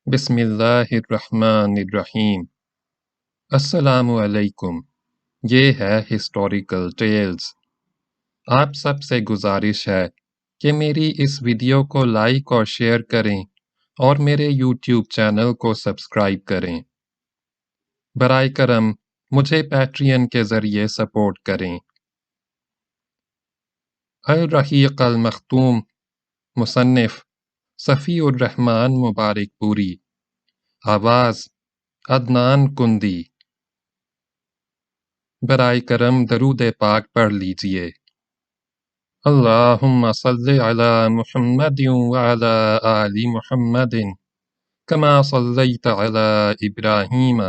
بسم اللہ الرحمن الرحیم۔ السلام علیکم۔ یہ ہے ہسٹوریکل ٹیلز۔ آپ سب سے گزارش ہے کہ میری اس ویڈیو کو لائک اور شیئر کریں اور میرے یوٹیوب چینل کو سبسکرائب کریں۔ برائے کرم مجھے پیٹرین کے ذریعے سپورٹ کریں۔ الرحیق المختوم، مصنف صفی الرحمن مبارک پوری، آواز عدنان کندی۔ برائے کرم درود پاک پڑھ لیجئے۔ اللہم صلی علی محمد وعلی آل محمد کما صلیت علی ابراہیم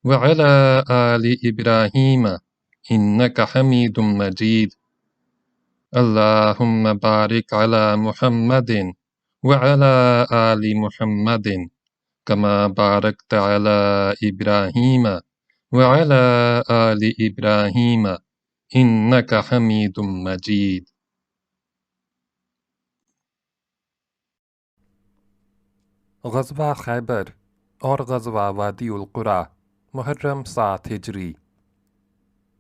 وعلی آل ابراہیم انک حمید مجید۔ اللہم بارک علی محمد وعلی آل محمد کما بارکت علی ابراہیم وعلی آل ابراہیم انک حمید مجید۔ غزوہ خیبر اور غزوہ وادی القریٰ، محرم 7 ہجری۔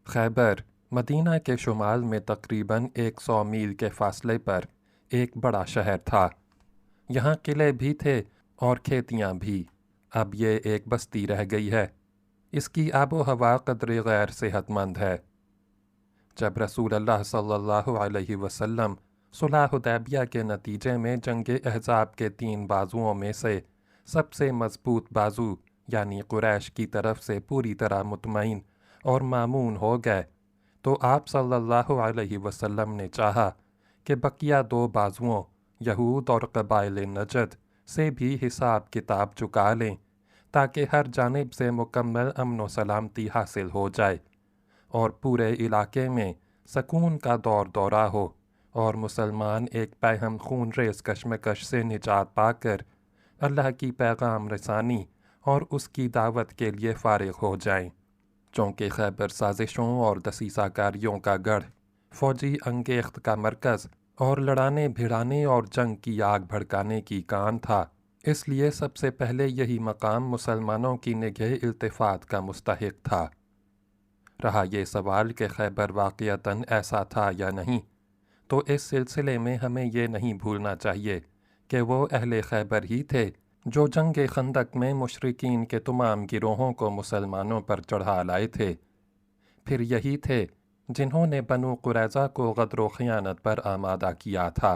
خیبر مدینہ کے شمال میں تقریباً 100 میل کے فاصلے پر ایک بڑا شہر تھا۔ یہاں قلعے بھی تھے اور کھیتیاں بھی۔ اب یہ ایک بستی رہ گئی ہے۔ اس کی آب و ہوا قدرے غیر صحت مند ہے۔ جب رسول اللہ صلی اللہ علیہ وسلم صلح حدیبیہ کے نتیجے میں جنگ احزاب کے 3 بازوؤں میں سے سب سے مضبوط بازو یعنی قریش کی طرف سے پوری طرح مطمئن اور مامون ہو گئے، تو آپ صلی اللہ علیہ وسلم نے چاہا کہ بقیہ 2 بازوؤں یہود اور قبائل نجد سے بھی حساب کتاب چکا لیں، تاکہ ہر جانب سے مکمل امن و سلامتی حاصل ہو جائے اور پورے علاقے میں سکون کا دور دورہ ہو، اور مسلمان ایک پیہم خون ریز کشمکش سے نجات پا کر اللہ کی پیغام رسانی اور اس کی دعوت کے لیے فارغ ہو جائیں۔ چونکہ خیبر سازشوں اور دسیسہ کاریوں کا گڑھ، فوجی انگیخت کا مرکز اور لڑانے بھڑانے اور جنگ کی آگ بھڑکانے کی کان تھا، اس لیے سب سے پہلے یہی مقام مسلمانوں کی نگہ التفات کا مستحق تھا۔ رہا یہ سوال کہ خیبر واقعتاً ایسا تھا یا نہیں، تو اس سلسلے میں ہمیں یہ نہیں بھولنا چاہیے کہ وہ اہل خیبر ہی تھے جو جنگ خندق میں مشرکین کے تمام گروہوں کو مسلمانوں پر چڑھا لائے تھے۔ پھر یہی تھے جنہوں نے بنو قریظہ کو غدر و خیانت پر آمادہ کیا تھا۔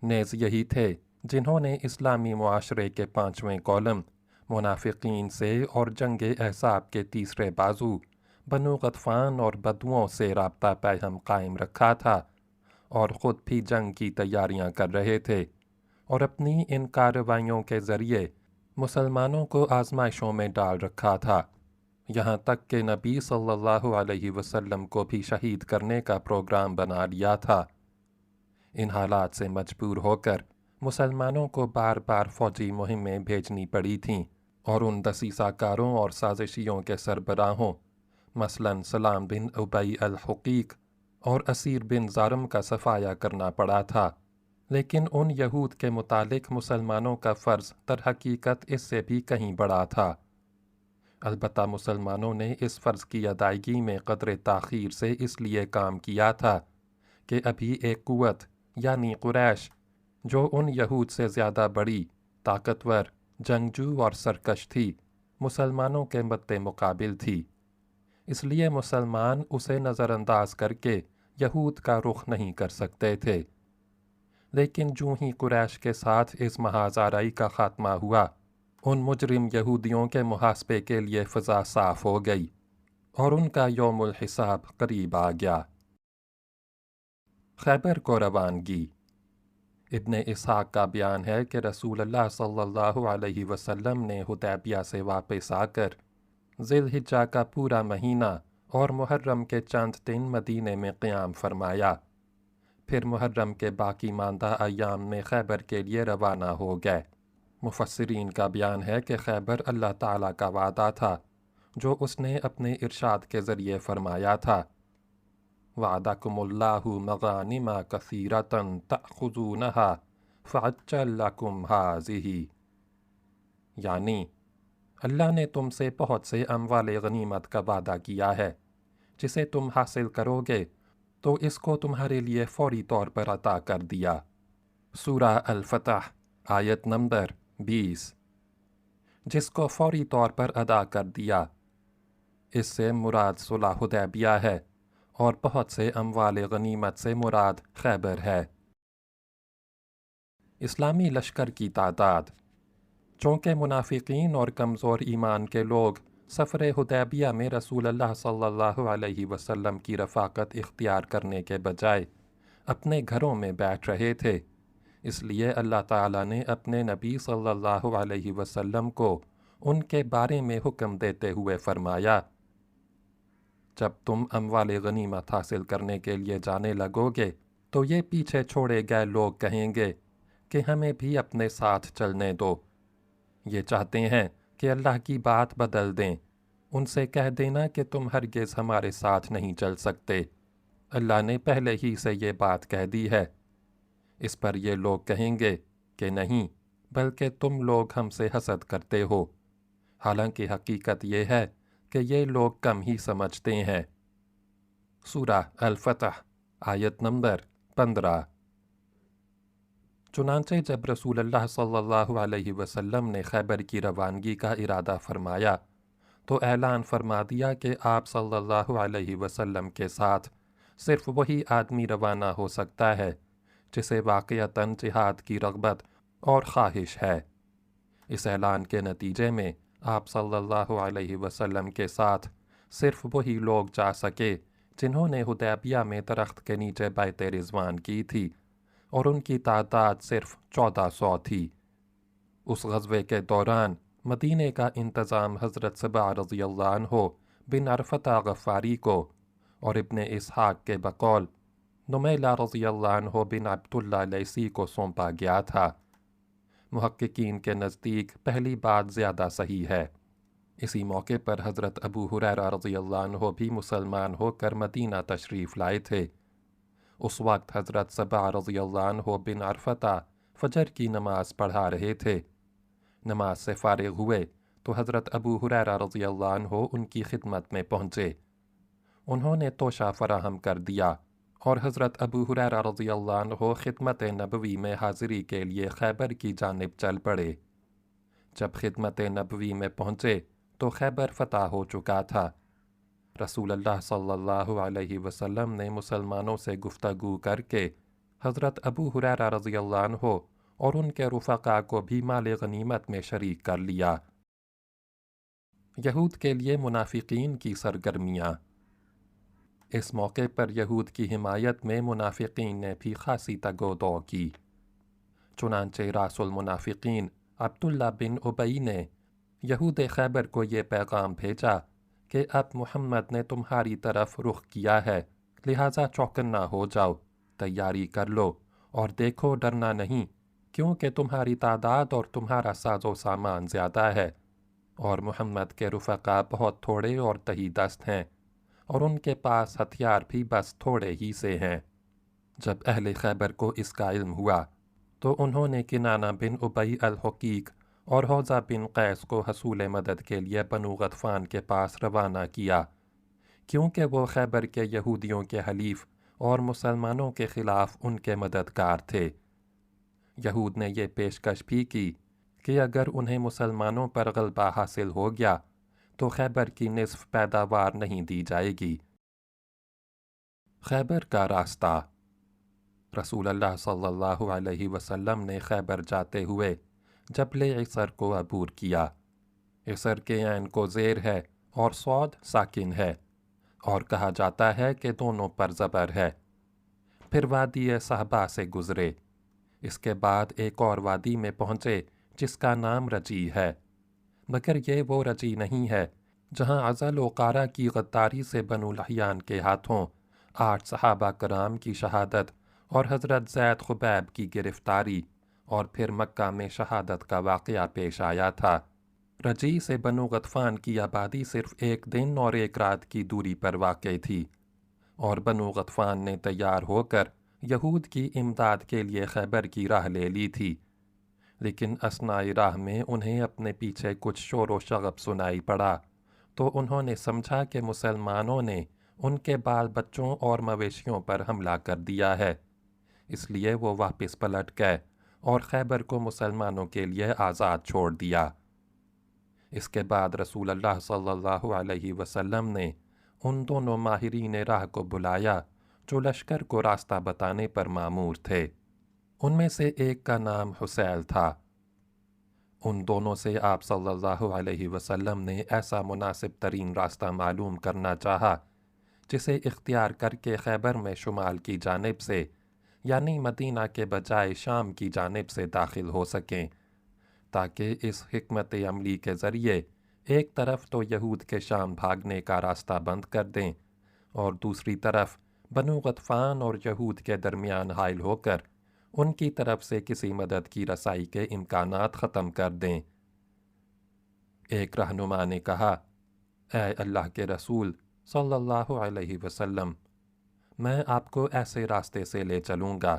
نیز یہی تھے جنہوں نے اسلامی معاشرے کے 5ویں کالم منافقین سے اور جنگ احزاب کے 3 بازو بنو غطفان اور بدوؤں سے رابطہ پیہم قائم رکھا تھا، اور خود بھی جنگ کی تیاریاں کر رہے تھے، اور اپنی ان کارروائیوں کے ذریعے مسلمانوں کو آزمائشوں میں ڈال رکھا تھا، یہاں تک کہ نبی صلی اللہ علیہ وسلم کو بھی شہید کرنے کا پروگرام بنا لیا تھا۔ ان حالات سے مجبور ہو کر مسلمانوں کو بار بار فوجی مہمیں بھیجنی پڑی تھیں، اور ان دسیسہ کاروں اور سازشیوں کے سربراہوں مثلاً سلام بن ابی الحقیق اور اسیر بن زارم کا صفایا کرنا پڑا تھا۔ لیکن ان یہود کے متعلق مسلمانوں کا فرض در حقیقت اس سے بھی کہیں بڑا تھا۔ البتہ مسلمانوں نے اس فرض کی ادائیگی میں قدر تاخیر سے اس لیے کام کیا تھا کہ ابھی ایک قوت یعنی قریش، جو ان یہود سے زیادہ بڑی، طاقتور، جنگجو اور سرکش تھی، مسلمانوں کے مد مقابل تھی۔ اس لیے مسلمان اسے نظر انداز کر کے یہود کا رخ نہیں کر سکتے تھے۔ لیکن جوں ہی قریش کے ساتھ اس محاذ آرائی کا خاتمہ ہوا، ان مجرم یہودیوں کے محاسبے کے لیے فضا صاف ہو گئی، اور ان کا یوم الحساب قریب آ گیا۔ خیبر کو روانگی۔ ابن اسحاق کا بیان ہے کہ رسول اللہ صلی اللہ علیہ وسلم نے حدیبیہ سے واپس آ کر ذی الحجہ کا پورا مہینہ اور محرم کے چند دن مدینے میں قیام فرمایا، پھر محرم کے باقی ماندہ ایام میں خیبر کے لیے روانہ ہو گئے۔ مفسرین کا بیان ہے کہ خیبر اللہ تعالیٰ کا وعدہ تھا جو اس نے اپنے ارشاد کے ذریعے فرمایا تھا، وعدکم اللہ مغانم کثیرۃ تأخذونہا فعجل لکم ہذہ، यानी अल्लाह ने तुमसे बहुत से अमवाल गनीमत का वादा किया है, जिसे तुम हासिल करोगे तो इसको तुम्हारे लिए फौरी तौर पर अता कर दिया। सूरा अल-फतह आयत नंबर 20। जिसको फौरी तौर पर अदा कर दिया, इससे मुराद सुलह हुदैबिया है और बहुत से अमवाल गनीमत से मुराद खैबर है। इस्लामी लश्कर की तादाद। चूँकि मुनाफिकीन और कमज़ोर ईमान के लोग सफ़र हुदैबिया में रसूल अल्लाह सल्लल्लाहु अलैहि वसल्लम की रफ़ाकत इख्तियार करने के बजाय अपने घरों में बैठ रहे थे, इसलिए अल्लाह ताला ने अपने नबी सल्लल्लाहु अलैहि वसल्लम को उनके बारे में हुक्म देते हुए फरमाया, जब तुम अमवाल गनीमत हासिल करने के लिए जाने लगोगे तो ये पीछे छोड़े गए लोग कहेंगे कि हमें भी अपने साथ चलने दो। ये चाहते हैं कि अल्लाह की बात बदल दें। उनसे कह देना कि तुम हरगिज़ हमारे साथ नहीं चल सकते, अल्लाह ने पहले ही से ये बात कह दी है। इस पर ये लोग कहेंगे कि नहीं, बल्कि तुम लोग हमसे हसद करते हो। हालांकि हकीकत ये है कि ये लोग कम ही समझते हैं। सूरा अल-फतह आयत नंबर 15। चुनांचे जब रसूल अल्लाह सल्लल्लाहु अलैहि वसल्लम ने खैबर की रवानगी का इरादा फरमाया तो ऐलान फरमा दिया कि आप सल्लल्लाहु अलैहि वसल्लम के साथ सिर्फ वही आदमी रवाना हो सकता है जिसे वाक़यतन जिहाद की रग़बत और ख्वाहिश है। इस ऐलान के नतीजे में आप सल्लल्लाहु अलैहि वसल्लम के साथ सिर्फ वही लोग जा सके जिन्होंने हुदैबिया में दरख्त के नीचे बैत रिज़वान की थी, और उनकी तादाद सिर्फ 1400 थी। उस ग़ज़वे के दौरान मदीने का इंतज़ाम हज़रत सबा रज़ियल्लाहु अन्हु बिन अरफ़ता गफ़ारी को और इब्ने इसहाक़ के बकौल नुमैला रज़ियल्लाहु अन्हु बिन अब्दुल्लाह लैसी को सौंपा गया था। मुहक्किकीन के नज़दीक पहली बात ज़्यादा सही है। इसी मौके पर हज़रत अबू हुरैरा रज़ियल्लाहु अन्हु भी मुसलमान होकर मदीना तशरीफ़ लाए थे। उस वक्त हज़रत सबा रज़ियल्लाहु अन्हु बिन अरफ़ता फ़जर की नमाज़ पढ़ा रहे थे। नमाज से फ़ारिग़ हुए तो हज़रत अबू हुरैरा रज़ियल्लाहु अन्हु उनकी खिदमत में पहुँचे। उन्होंने तोशा फ़राहम कर दिया और हज़रत अबू हुरैरा रज़ियल्लाहु अन्हु खिदमत नबवी में हाज़िरी के लिए खैबर की जानिब चल पड़े। जब खिदमत नबवी में पहुँचे तो खैबर फ़तह हो चुका था। रसूल अल्लाह सल्लल्लाहु अलैहि वसल्लम ने मुसलमानों से गुफ्तगू करके हज़रत अबू हुरैरा रज़ियल्लाहु अन्हु और उनके रुफ़क़ा को भी माल गनीमत में शरीक कर लिया। यहूद के लिए मुनाफिकीन की सरगर्मियाँ। इस मौके पर यहूद की हिमायत में मुनाफिकीन ने भी खासी तगोदो की। चुनांचे रासुल मुनाफिकीन अब्दुल्ला बिन उबई ने यहूद खैबर को ये पैगाम भेजा कि अब मुहम्मद ने तुम्हारी तरफ रुख किया है, लिहाजा चौकन्ना हो जाओ, तैयारी कर लो और देखो, डरना नहीं, क्योंकि तुम्हारी तादाद और तुम्हारा साजो सामान ज़्यादा है और मुहम्मद के रुफ़क़ा बहुत थोड़े और तही दस्त हैं और उनके पास हथियार भी बस थोड़े ही से हैं। जब अहले खैबर को इसका इल्म हुआ तो उन्होंने किनाना बिन उबई अल-हुकीक और हौज़ा बिन कैस को हसूल मदद के लिए बनु गतफ़ान के पास रवाना किया, क्योंकि वो खैबर के यहूदियों के हलीफ और मुसलमानों के ख़िलाफ़ उनके मददगार थे। यहूद ने ये पेशकश भी की कि अगर उन्हें मुसलमानों पर गलबा हासिल हो गया तो खैबर की निस्फ़ पैदावार नहीं दी जाएगी। खैबर का रास्ता। रसूल अल्लाह सल्लल्लाहु अलैहि वसल्लम ने खैबर जाते हुए जबल इसर को अबूर किया। इसर के ऐन को ज़ेर है और सौद साकिन है और कहा जाता है कि दोनों पर ज़बर है। फिर वादी सहबा से गुज़रे। इसके बाद एक और वादी में पहुँचे जिसका नाम रजी है, मगर ये वो रजी नहीं है जहाँ अज़ल वक़ारा की गद्दारी से बनु लहयान के हाथों 8 सहाबा कराम की शहादत और हज़रत ज़ैद खुबैब की गिरफ़्तारी और फिर मक्का में शहादत का वाक़या पेश आया था। रजी से बनु गतफ़ान की आबादी सिर्फ़ 1 दिन और 1 रात की दूरी पर वाक़ थी और बनु गतफ़ान ने तैयार होकर यहूद की इमदाद के लिए खैबर की राह ले ली थी। لیکن اثناء راہ میں انہیں اپنے پیچھے کچھ شور و شغب سنائی پڑا تو انہوں نے سمجھا کہ مسلمانوں نے ان کے بال بچوں اور مویشیوں پر حملہ کر دیا ہے، اس لیے وہ واپس پلٹ گئے اور خیبر کو مسلمانوں کے لیے آزاد چھوڑ دیا۔ اس کے بعد رسول اللہ صلی اللہ علیہ وسلم نے ان دونوں ماہرین راہ کو بلایا جو لشکر کو راستہ بتانے پر مامور تھے۔ ان میں سے ایک کا نام حسیل تھا۔ ان دونوں سے آپ صلی اللہ علیہ وسلم نے ایسا مناسب ترین راستہ معلوم کرنا چاہا جسے اختیار کر کے خیبر میں شمال کی جانب سے یعنی مدینہ کے بجائے شام کی جانب سے داخل ہو سکیں، تاکہ اس حکمت عملی کے ذریعے ایک طرف تو یہود کے شام بھاگنے کا راستہ بند کر دیں اور دوسری طرف بنو غطفان اور یہود کے درمیان حائل ہو کر ان کی طرف سے کسی مدد کی رسائی کے امکانات ختم کر دیں۔ ایک رہنما نے کہا، اے اللہ کے رسول صلی اللہ علیہ وسلم، میں آپ کو ایسے راستے سے لے چلوں گا۔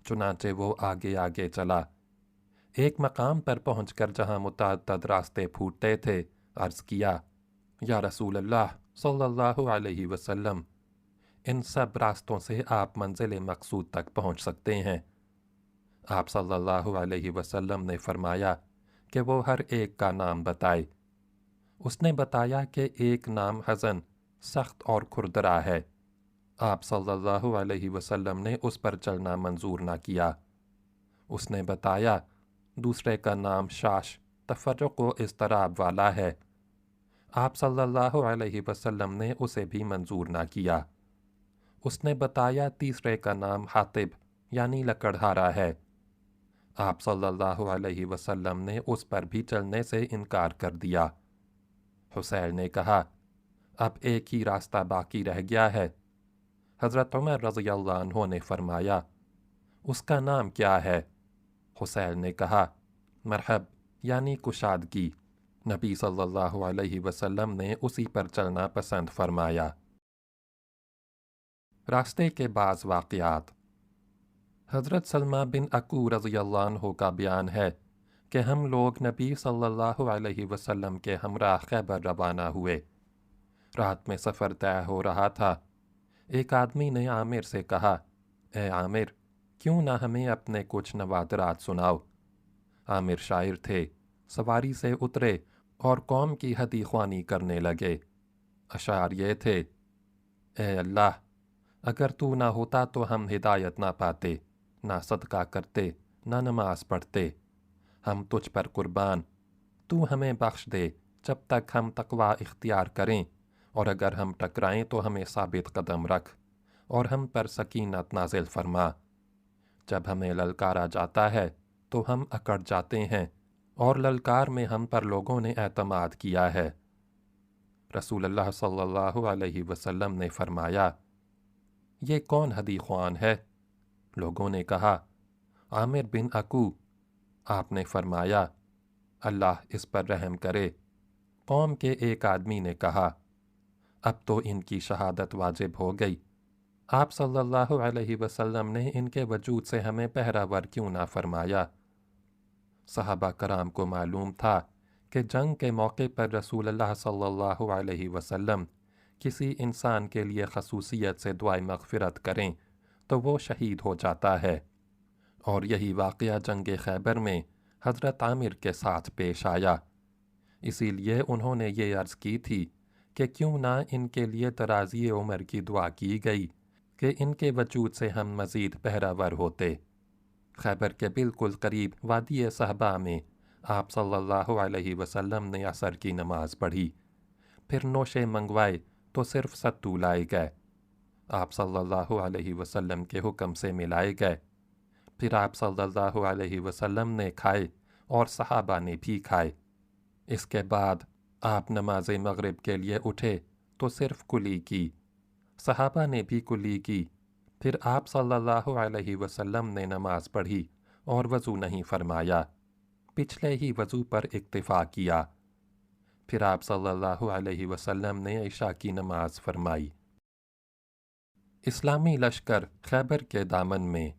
چنانچہ وہ آگے آگے چلا۔ ایک مقام پر پہنچ کر جہاں متعدد راستے پھوٹتے تھے، عرض کیا، یا رسول اللہ صلی اللہ علیہ وسلم، ان سب راستوں سے آپ منزل مقصود تک پہنچ سکتے ہیں۔ آپ صلی اللہ علیہ وسلم نے فرمایا کہ وہ ہر ایک کا نام بتائے۔ اس نے بتایا کہ ایک نام حزن سخت اور کھردرا ہے۔ آپ صلی اللہ علیہ وسلم نے اس پر چلنا منظور نہ کیا۔ اس نے بتایا دوسرے کا نام شاش تفرق و اضطراب والا ہے۔ آپ صلی اللہ علیہ وسلم نے اسے بھی منظور نہ کیا۔ اس نے بتایا تیسرے کا نام حاطب یعنی لکڑہارا ہے۔ آپ صلی اللہ علیہ وسلم نے اس پر بھی چلنے سے انکار کر دیا۔ حسین نے کہا، اب ایک ہی راستہ باقی رہ گیا ہے۔ حضرت عمر رضی اللہ عنہ نے فرمایا، اس کا نام کیا ہے؟ حسین نے کہا، مرحب یعنی کشادگی۔ نبی صلی اللہ علیہ وسلم نے اسی پر چلنا پسند فرمایا۔ راستے کے بعض واقعات۔ حضرت سلمہ بن اکو رضی اللہ عنہ کا بیان ہے کہ ہم لوگ نبی صلی اللہ علیہ وسلم کے ہمراہ خیبر روانہ ہوئے۔ رات میں سفر طے ہو رہا تھا۔ ایک آدمی نے عامر سے کہا، اے عامر، کیوں نہ ہمیں اپنے کچھ نوادرات سناؤ؟ عامر شاعر تھے، سواری سے اترے اور قوم کی ہدی خوانی کرنے لگے۔ اشعار یہ تھے، اے اللہ، اگر تو نہ ہوتا تو ہم ہدایت نہ پاتے، نہ صدقہ کرتے، نہ نماز پڑھتے۔ ہم تجھ پر قربان، تو ہمیں بخش دے جب تک ہم تقوی اختیار کریں، اور اگر ہم ٹکرائیں تو ہمیں ثابت قدم رکھ اور ہم پر سکینت نازل فرما۔ جب ہمیں للکارا جاتا ہے تو ہم اکڑ جاتے ہیں، اور للکار میں ہم پر لوگوں نے اعتماد کیا ہے۔ رسول اللہ صلی اللہ علیہ وسلم نے فرمایا، یہ کون ہدی خوان ہے؟ لوگوں نے کہا، عامر بن اکو۔ آپ نے فرمایا، اللہ اس پر رحم کرے۔ قوم کے ایک آدمی نے کہا، اب تو ان کی شہادت واجب ہو گئی۔ آپ صلی اللہ علیہ وسلم نے ان کے وجود سے ہمیں پہرہ ور کیوں نہ فرمایا؟ صحابہ کرام کو معلوم تھا کہ جنگ کے موقع پر رسول اللہ صلی اللہ علیہ وسلم کسی انسان کے لیے خصوصیت سے دعائے مغفرت کریں تو وہ شہید ہو جاتا ہے، اور یہی واقعہ جنگ خیبر میں حضرت عامر کے ساتھ پیش آیا۔ اسی لیے انہوں نے یہ عرض کی تھی کہ کیوں نہ ان کے لیے درازی عمر کی دعا کی گئی کہ ان کے وجود سے ہم مزید پہرہ ور ہوتے۔ خیبر کے بالکل قریب وادی صحبہ میں آپ صلی اللہ علیہ وسلم نے عصر کی نماز پڑھی، پھر نوشے منگوائے تو صرف ستو لائے گئے۔ آپ صلی اللہ علیہ وسلم کے حکم سے ملائے گئے، پھر آپ صلی اللہ علیہ وسلم نے کھائے اور صحابہ نے بھی کھائے۔ اس کے بعد آپ نماز مغرب کے لیے اٹھے تو صرف کلی کی، صحابہ نے بھی کلی کی، پھر آپ صلی اللہ علیہ وسلم نے نماز پڑھی اور وضو نہیں فرمایا، پچھلے ہی وضو پر اکتفا کیا۔ پھر آپ صلی اللہ علیہ وسلم نے عشاء کی نماز فرمائی۔ اسلامی لشکر خیبر کے دامن میں۔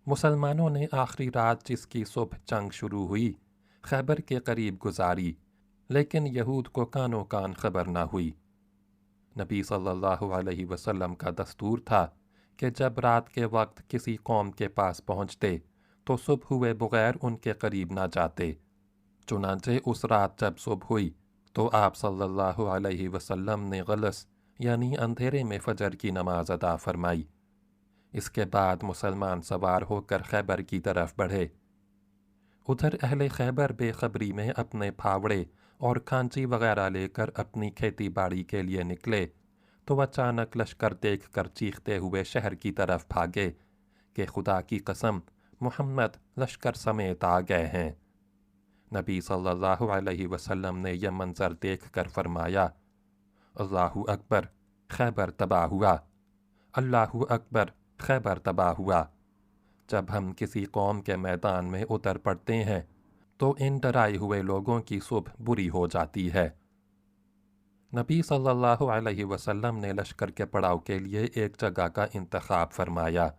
मुसलमानों ने आखिरी रात जिसकी सुबह जंग शुरू हुई खैबर के करीब गुजारी, लेकिन यहूद को कानो कान खबर न हुई। नबी सल्लल्लाहु अलैहि वसल्लम का दस्तूर था कि जब रात के वक्त किसी कौम के पास पहुँचते तो सुबह हुए बगैर उनके करीब ना जाते। चुनांचे उस रात जब सुबह हुई तो आप सल्लल्लाहु अलैहि वसल्लम ने गलस यानी अंधेरे में फजर की नमाज अदा फरमाई। इसके बाद मुसलमान सवार होकर खैबर की तरफ बढ़े। उधर अहले खैबर बेखबरी में अपने फावड़े और खांची वगैरह लेकर अपनी खेती बाड़ी के लिए निकले तो अचानक लश्कर देख कर चीखते हुए शहर की तरफ भागे कि खुदा की कसम, मुहम्मद लश्कर समेत आ गए हैं। नबी सल्लल्लाहु अलैहि वसल्लम ने यह मंजर देख कर फरमाया, अल्लाहु अकबर, खैबर तबाह हुआ। अल्लाहु अकबर, खैबर तबाह हुआ। जब हम किसी कौम के मैदान में उतर पड़ते हैं तो इन डराए हुए लोगों की सुबह बुरी हो जाती है। नबी सल्लल्लाहु अलैहि वसल्लम ने लश्कर के पड़ाव के लिए एक जगह का इंतखाब फरमाया।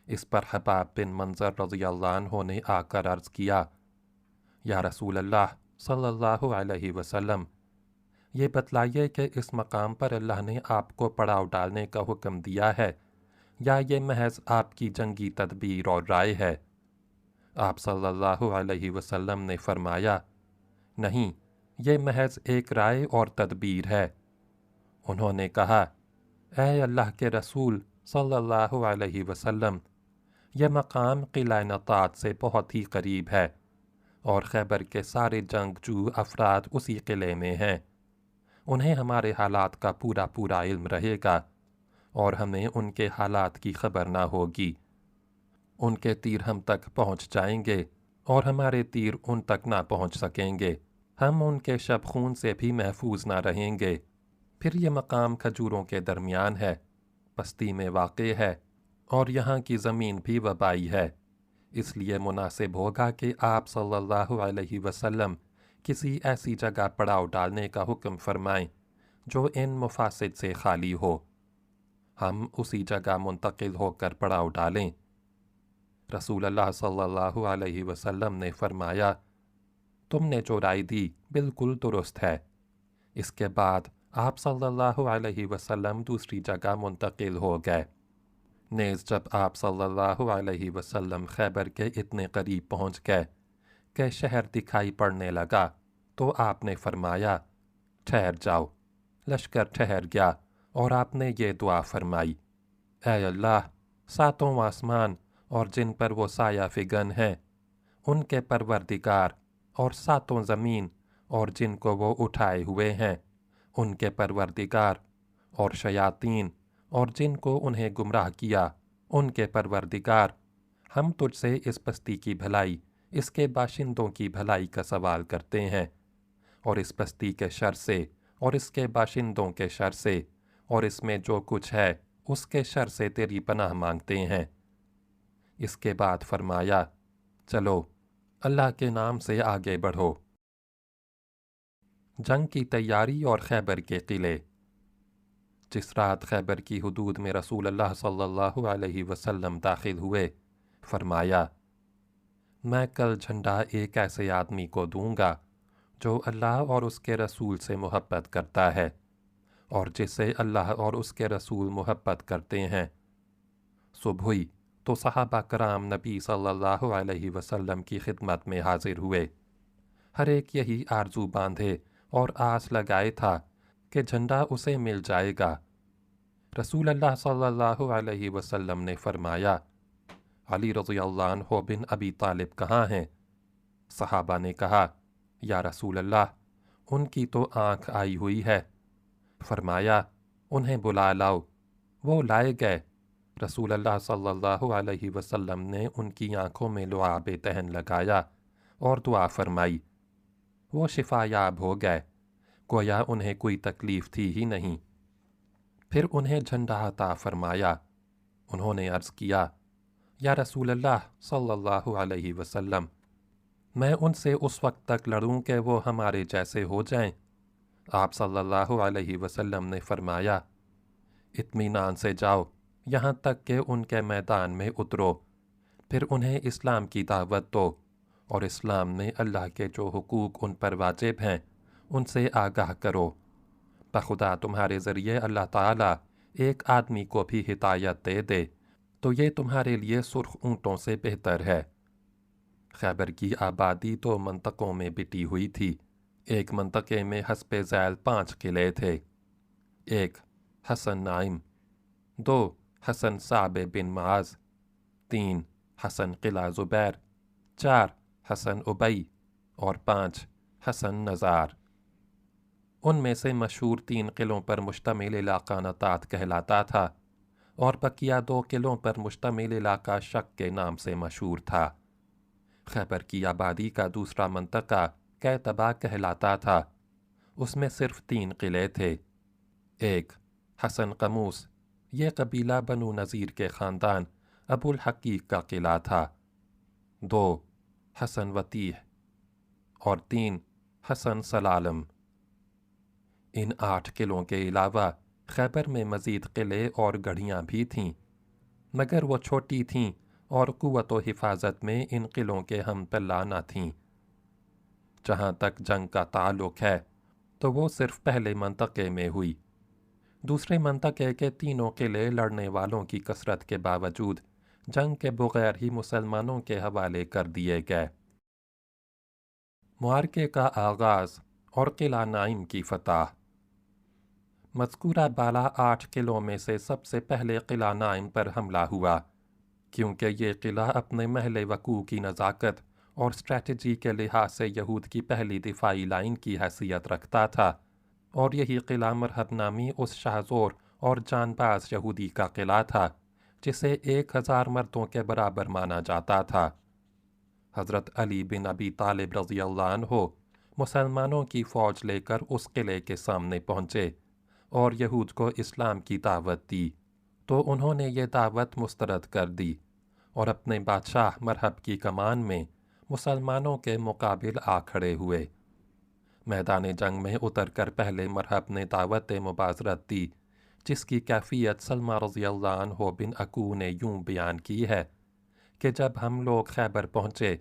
इस पर हबाब बिन मंजर रज़ियल्लाहु अन्हु ने आकर अर्ज़ किया, या रसूल अल्लाह सल्लल्लाहु अलैहि वसल्लम, ये बतलाइए कि इस मकाम पर अल्लाह ने आपको पड़ाव डालने का हुक्म दिया है या ये महज आपकी जंगी तदबीर और राय है। आप सल्लल्लाहु अलैहि वसल्लम ने फरमाया, नहीं, ये महज एक राय और तदबीर है। उन्होंने कहा, ऐ अल्लाह के रसूल सल्लल्लाहु अलैहि वसल्लम, यह मकाम किला नतात से बहुत ही करीब है और खैबर के सारे जंगजू अफराद उसी किले में हैं। उन्हें हमारे हालात का पूरा पूरा इल्म रहेगा और हमें उनके हालात की खबर ना होगी। उनके तीर हम तक पहुंच जाएंगे और हमारे तीर उन तक ना पहुंच सकेंगे। हम उनके शब खून से भी महफूज ना रहेंगे। फिर ये मकाम खजूरों के दरमियान है, बस्ती में वाक़े है और यहाँ की ज़मीन भी वबाई है। इसलिए मुनासिब होगा कि आप सल्लल्लाहु अलैहि वसल्लम किसी ऐसी जगह पड़ाव डालने का हुक्म फरमाएं जो इन मुफासिद से खाली हो। हम उसी जगह मुंतकिल होकर पड़ाव डालें। रसूल अल्लाह सल्लल्लाहु अलैहि वसल्लम ने फरमाया, तुमने जो राय दी बिल्कुल दुरुस्त है। इसके बाद आप सल्लल्लाहु अलैहि वसल्लम दूसरी जगह मुंतकिल हो गए। नेज़ जब आप सल्लल्लाहु अलैहि वसल्लम खैबर के इतने करीब पहुँच गए कि शहर दिखाई पड़ने लगा तो आपने फरमाया, ठहर जाओ। लश्कर ठहर गया और आपने ये दुआ फरमाई, ऐ अल्लाह, सातों आसमान और जिन पर वो साया फिगन हैं उनके परवरदिगार, और सातों ज़मीन और जिनको वो उठाए हुए हैं उनके परवरदिगार, और शयातीन और जिनको उन्हें गुमराह किया उनके परवरदिगार, हम तुझसे इस बस्ती की भलाई, इसके बाशिंदों की भलाई का सवाल करते हैं और इस बस्ती के शर से और इसके बाशिंदों के शर से और इसमें जो कुछ है उसके शर से तेरी पनाह मांगते हैं। इसके बाद फरमाया, चलो अल्लाह के नाम से आगे बढ़ो। जंग की तैयारी और खैबर के किले। जिस रात खैबर की हुदूद में रसूल अल्लाह सल्लल्लाहु अलैहि वसल्लम दाखिल हुए, फरमाया, मैं कल झंडा एक ऐसे आदमी को दूंगा जो अल्लाह और उसके रसूल से मोहब्बत करता है और जिससे अल्लाह और उसके रसूल मोहब्बत करते हैं। सुबह हुई तो सहाबा कराम नबी सल्लल्लाहु अलैहि वसल्लम की खिदमत में हाजिर हुए। हर एक यही आरजू बांधे और आस लगाए था कि झंडा उसे मिल जाएगा। रसूल अल्लाह सल्लल्लाहु अलैहि वसल्लम ने फरमाया, अली रज़ियल्लाहु अन्हु बिन अबी तालिब कहाँ हैं? सहाबा ने कहा, या रसूल अल्लाह, उनकी तो आँख आई हुई है। फरमाया, उन्हें बुला लाओ। वो लाए गए। रसूल अल्लाह सल्लल्लाहु अलैहि वसल्लम ने उनकी आँखों में लुआब दहन लगाया और दुआ फरमाई। वो शिफायाब हो गए, गोया उन्हें कोई तकलीफ़ थी ही नहीं। फिर उन्हें झंडा अता फरमाया। उन्होंने अर्ज़ किया, या रसूल अल्लाह सल्लल्लाहु अलैहि वसल्लम, मैं उनसे उस वक्त तक लड़ूं कि वो हमारे जैसे हो जाएं। आप सल्लल्लाहु अलैहि वसल्लम ने फरमाया, इत्मीनान से जाओ यहाँ तक कि उनके मैदान में उतरो। پھر انہیں اسلام کی دعوت دو اور اسلام میں اللہ کے جو حقوق ان پر واجب ہیں ان سے آگاہ کرو۔ بخدا تمہارے ذریعے اللہ تعالیٰ ایک آدمی کو بھی ہدایت دے دے تو یہ تمہارے لیے سرخ اونٹوں سے بہتر ہے۔ خیبر کی آبادی 2 منطقوں میں بٹی ہوئی تھی۔ ایک منطقے میں حسب ذیل 5 قلعے تھے۔ 1 حسن نائم، 2 حسن صعب بن معاذ، 3 حسن قلعہ زبیر، 4 حسن ابئی اور 5 حسن نزار۔ ان میں سے مشہور 3 قلعوں پر مشتمل علاقہ نطات کہلاتا تھا اور بقیہ 2 قلعوں پر مشتمل علاقہ شک کے نام سے مشہور تھا۔ خیبر کی آبادی کا دوسرا منطقہ کیتبہ کہلاتا تھا۔ اس میں صرف 3 قلعے تھے۔ 1 حسن قموس، یہ قبیلہ بنو نذیر کے خاندان ابو الحقیق کا قلعہ تھا۔ 2 حسن وطیح اور 3 حسن سلالم۔ ان 8 قلعوں کے علاوہ خیبر میں مزید قلعے اور گڑھیاں بھی تھیں، مگر وہ چھوٹی تھیں اور قوت و حفاظت میں ان قلعوں کے ہم پلہ نہ تھیں۔ جہاں تک جنگ کا تعلق ہے تو وہ صرف پہلے منطقے میں ہوئی۔ دوسرے منطقے کے تینوں قلعے لڑنے والوں کی کثرت کے باوجود جنگ کے بغیر ہی مسلمانوں کے حوالے کر دیے گئے۔ معرکے کا آغاز اور قلعہ نائم کی فتح۔ مذکورہ بالا 8 قلعوں میں سے سب سے پہلے قلعہ نائم پر حملہ ہوا، کیونکہ یہ قلعہ اپنے محل وقوع کی نزاکت اور اسٹریٹجی کے لحاظ سے یہود کی پہلی دفاعی لائن کی حیثیت رکھتا تھا، اور یہی قلعہ مرحب نامی اس شاہزور اور جان باز یہودی کا قلعہ تھا جسے 1000 مردوں کے برابر مانا جاتا تھا۔ حضرت علی بن ابی طالب رضی اللہ عنہ مسلمانوں کی فوج لے کر اس قلعے کے سامنے پہنچے اور یہود کو اسلام کی دعوت دی، تو انہوں نے یہ دعوت مسترد کر دی اور اپنے بادشاہ مرحب کی کمان میں مسلمانوں کے مقابل آ کھڑے ہوئے۔ میدان جنگ میں اتر کر پہلے مرحب نے دعوت مبازرت دی، جس کی کیفیت سلمہ رضی اللہ عنہ بن اکو نے یوں بیان کی ہے کہ جب ہم لوگ خیبر پہنچے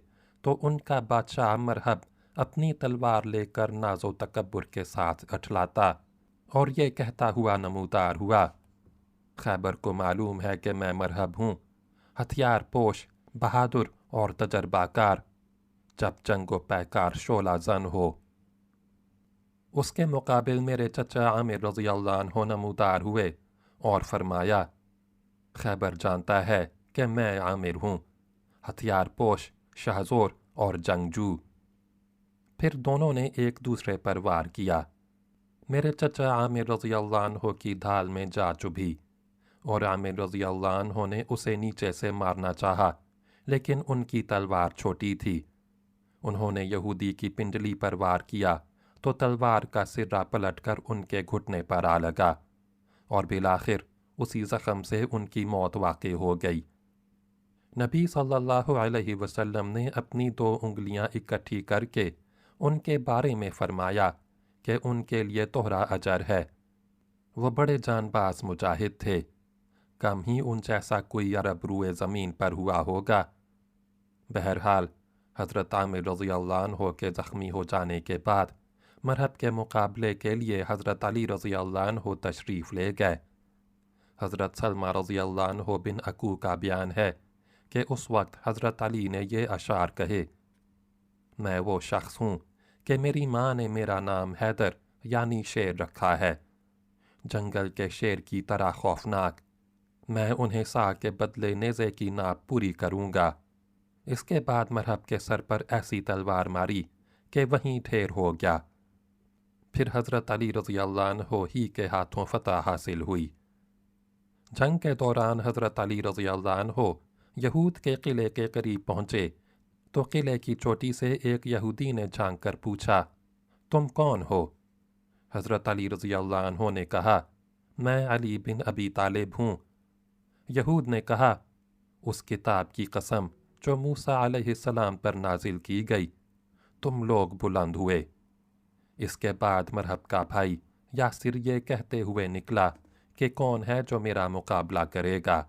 تو ان کا بادشاہ مرحب اپنی تلوار لے کر ناز و تکبر کے ساتھ اٹھلاتا اور یہ کہتا ہوا نمودار ہوا، خیبر کو معلوم ہے کہ میں مرحب ہوں، ہتھیار پوش، بہادر اور تجربہ کار، جب جنگ و پیکار شعلہ زن ہو۔ اس کے مقابل میرے چچا عامر رضی اللہ عنہ نمودار ہوئے اور فرمایا، خیبر جانتا ہے کہ میں عامر ہوں، ہتھیار پوش، شہزور اور جنگجو۔ پھر دونوں نے ایک دوسرے پر وار کیا۔ میرے چچا عامر رضی اللہ عنہ کی ڈھال میں جا چبھی اور عامر رضی اللہ عنہ نے اسے نیچے سے مارنا چاہا، لیکن ان کی تلوار چھوٹی تھی۔ انہوں نے یہودی کی پنڈلی پر وار کیا تو تلوار کا سرہ پلٹ کر ان کے گھٹنے پر آ لگا اور بالآخر اسی زخم سے ان کی موت واقع ہو گئی۔ نبی صلی اللہ علیہ وسلم نے اپنی 2 انگلیاں اکٹھی کر کے ان کے بارے میں فرمایا کہ ان کے لیے دوہرا اجر ہے۔ وہ بڑے جان باز مجاہد تھے، کم ہی ان جیسا کوئی عرب روئے زمین پر ہوا ہوگا۔ بہرحال حضرت عامر رضی اللہ عنہ کے زخمی ہو جانے کے بعد مرحب کے مقابلے کے لیے حضرت علی رضی اللہ عنہ تشریف لے گئے۔ حضرت سلمہ رضی اللہ عنہ بن اکو کا بیان ہے کہ اس وقت حضرت علی نے یہ اشعار کہے، میں وہ شخص ہوں کہ میری ماں نے میرا نام حیدر یعنی شیر رکھا ہے، جنگل کے شیر کی طرح خوفناک، میں انہیں سا کے بدلے نیزے کی ناپ پوری کروں گا۔ اس کے بعد مرحب کے سر پر ایسی تلوار ماری کہ وہیں ڈھیر ہو گیا۔ پھر حضرت علی رضی اللہ عنہ ہی کے ہاتھوں فتح حاصل ہوئی۔ جنگ کے دوران حضرت علی رضی اللہ عنہ یہود کے قلعے کے قریب پہنچے تو قلعے کی چوٹی سے ایک یہودی نے جھانک کر پوچھا، تم کون ہو؟ حضرت علی رضی اللہ عنہ نے کہا، میں علی بن ابی طالب ہوں۔ یہود نے کہا، اس کتاب کی قسم جو موسیٰ علیہ السلام پر نازل کی گئی، تم لوگ بلند ہوئے۔ اس کے بعد مرحب کا بھائی یاسر یہ کہتے ہوئے نکلا کہ کون ہے جو میرا مقابلہ کرے گا۔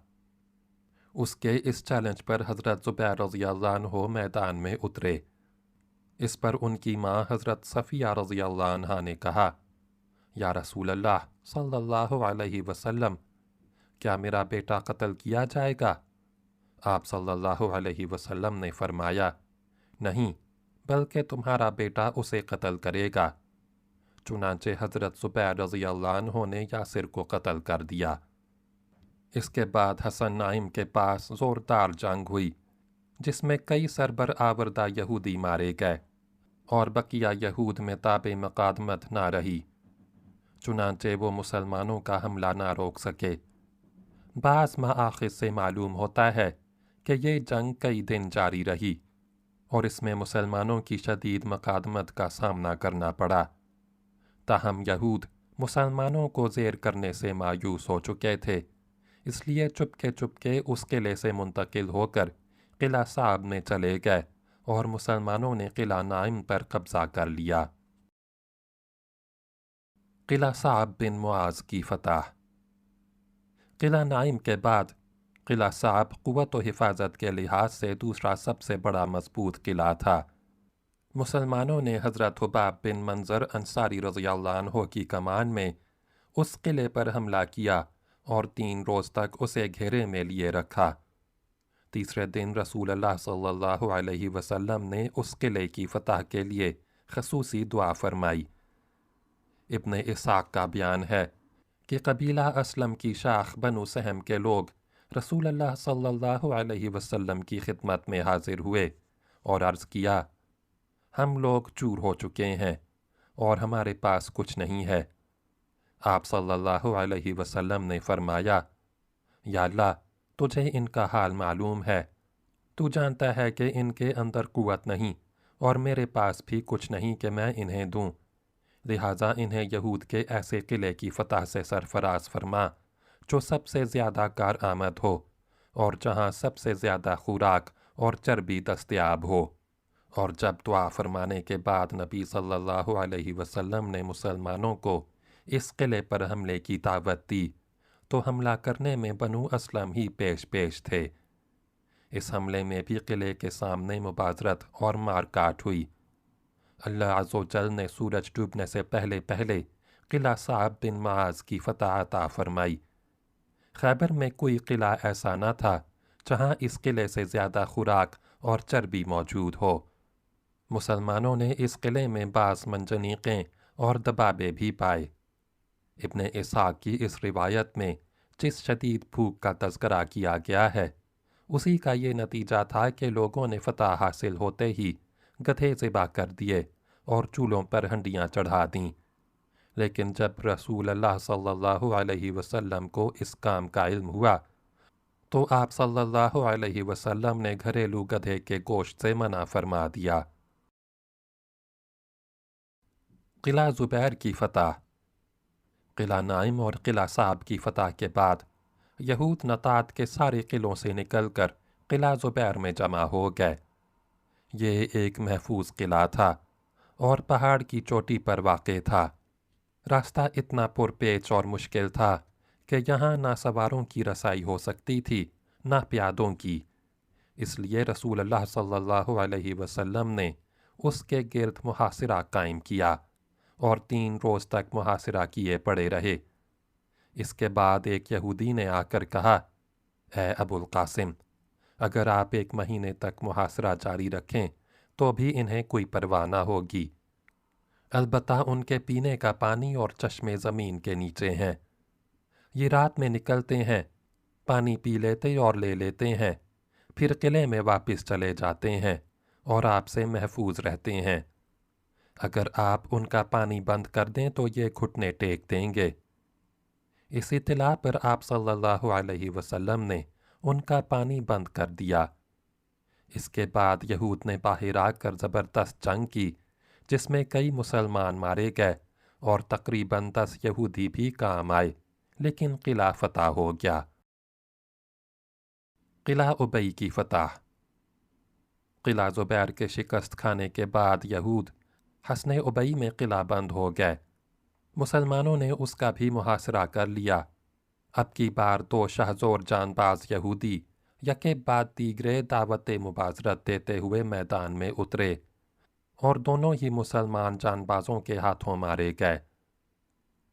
उसके इस चैलेंज पर हज़रत ज़ुबैर रज़ी अल्लाह अन्हु मैदान में उतरे। इस पर उनकी माँ हज़रत सफ़िया रज़ी अल्लाह अन्हा ने कहा, या रसूल अल्लाह सल्लल्लाहु अलैहि वसल्लम, क्या मेरा बेटा कत्ल किया जाएगा? आप सल्लल्लाहु अलैहि वसल्लम ने फरमाया, नहीं, बल्कि तुम्हारा बेटा उसे कत्ल करेगा। चुनांचे हज़रत ज़ुबैर रज़ी अल्लाह अन्हु ने यासिर को कत्ल कर दिया। इसके बाद हसन नाइम के पास ज़ोरदार जंग हुई, जिसमें कई सरबर आवरदा यहूदी मारे गए और बकिया यहूद में ताबे मकादमत ना रही। चुनांचे वो मुसलमानों का हमला ना रोक सके। बाज़ मआखिज़ से मालूम होता है कि ये जंग कई दिन जारी रही और इसमें मुसलमानों की शदीद मकादमत का सामना करना पड़ा। ताहम यहूद मुसलमानों को ज़ेर करने से मायूस हो चुके थे, इसलिए चुपके चुपके उस किले से मुंतकिल होकर किला साब में चले गए और मुसलमानों ने किला नाइम पर कब्ज़ा कर लिया। किला साब बिन मुआज़ की फ़तह। किला नाइम के बाद किला साब क़ुव्वत व हिफाजत के लिहाज से दूसरा सबसे बड़ा मजबूत किला था। मुसलमानों ने हज़रत हुबाब बिन मंज़र अंसारी रज़ी अल्लाह अन्हु की कमान में उस किले पर हमला किया और 3 रोज़ तक उसे घेरे में लिए रखा। तीसरे दिन रसूल अल्लाह सल्लल्लाहु अलैहि वसल्लम ने उस किले की फ़तह के लिए ख़ुसूसी दुआ फरमाई। इब्न इसाक का बयान है कि कबीला असलम की शाख बनु सहम के लोग रसूल अल्लाह सल्लल्लाहु अलैहि वसल्लम की खिदमत में हाजिर हुए और अर्ज़ किया, हम लोग चूर हो चुके हैं और हमारे पास कुछ नहीं है। आप सल्लल्लाहु अलैहि वसल्लम ने फरमाया, या अल्लाह, तुझे इनका हाल मालूम है, तू जानता है कि इनके अंदर कुव्वत नहीं और मेरे पास भी कुछ नहीं कि मैं इन्हें दूं, लिहाजा इन्हें यहूद के ऐसे किले की फ़तह से सरफराज फरमा जो सबसे ज़्यादा कार आमद हो और जहाँ सबसे ज़्यादा खुराक और चर्बी दस्तयाब हो। और जब दुआ फरमाने के बाद नबी सल्लल्लाहु अलैहि वसल्लम ने मुसलमानों को इस किले पर हमले की दावत दी तो हमला करने में बनु असलम ही पेश पेश थे। इस हमले में भी किले के सामने मुबाजरत और मार काट हुई। अल्लाह अज़्ज़ोजल ने सूरज डूबने से पहले पहले किला साब बिन मुआज़ की फ़तह अता फरमाई। खैबर में कोई किला ऐसा न था जहाँ इस किले से ज़्यादा खुराक और चर्बी मौजूद हो। मुसलमानों ने इस किले में बाज़ मंजनीक़ें और दबाबे भी पाए। इब्न इसहाक़ की इस रिवायत में जिस शदीद भूख का तज़करा किया गया है, उसी का ये नतीजा था कि लोगों ने फ़तह हासिल होते ही गधे ज़िबा कर दिए और चूल्हों पर हंडियाँ चढ़ा दीं। लेकिन जब रसूल अल्लाह सल्लल्लाहु अलैहि वसल्लम को इस काम का इल्म हुआ तो आप सल्लल्लाहु अलैहि वसल्लम ने घरेलू गधे के गोश्त से मना फरमा दिया। किला ज़ुबैर की फ़तह। किला नाइम और किला साब की फ़तह के बाद यहूद नतात के सारे किलों से निकलकर किला ज़ुबैर में जमा हो गए। ये एक महफूज किला था और पहाड़ की चोटी पर वाक़े था। रास्ता इतना पुरपेच और मुश्किल था कि यहाँ ना सवारों की रसाई हो सकती थी ना प्यादों की। इसलिए रसूल अल्लाह सल्लल्लाहु अलैहि वसल्लम ने उसके गिर्द मुहासिरा कायम किया और 3 रोज़ तक मुहासिरा किए पड़े रहे। इसके बाद एक यहूदी ने आकर कहा, ऐ अबुल कासिम, अगर आप 1 महीने तक मुहासिरा जारी रखें तो भी इन्हें कोई परवाह न होगी। अलबत्ता उनके पीने का पानी और चश्मे ज़मीन के नीचे हैं। ये रात में निकलते हैं, पानी पी लेते और ले लेते हैं, फिर किले में वापस चले जाते हैं और आपसे महफूज रहते हैं। अगर आप उनका पानी बंद कर दें तो ये घुटने टेक देंगे। इस इत्तला पर आप सल्लल्लाहु अलैहि वसल्लम ने उनका पानी बंद कर दिया। इसके बाद यहूद ने बाहर आकर ज़बरदस्त जंग की, जिसमें कई मुसलमान मारे गए और तकरीबन 10 यहूदी भी काम आए, लेकिन किला फ़तह हो गया। किला उबई की फ़तह। किला ज़ुबैर के शिकस्त खाने के बाद यहूद हसन उबई में किला बंद हो गए। मुसलमानों ने उसका भी मुहासरा कर लिया। अब की बार 2 शाहज़ोर जानबाज यहूदी यके बाद दीगरे दावत मुबाजरत देते हुए मैदान में उतरे और दोनों ही मुसलमान जानबाजों के हाथों मारे गए।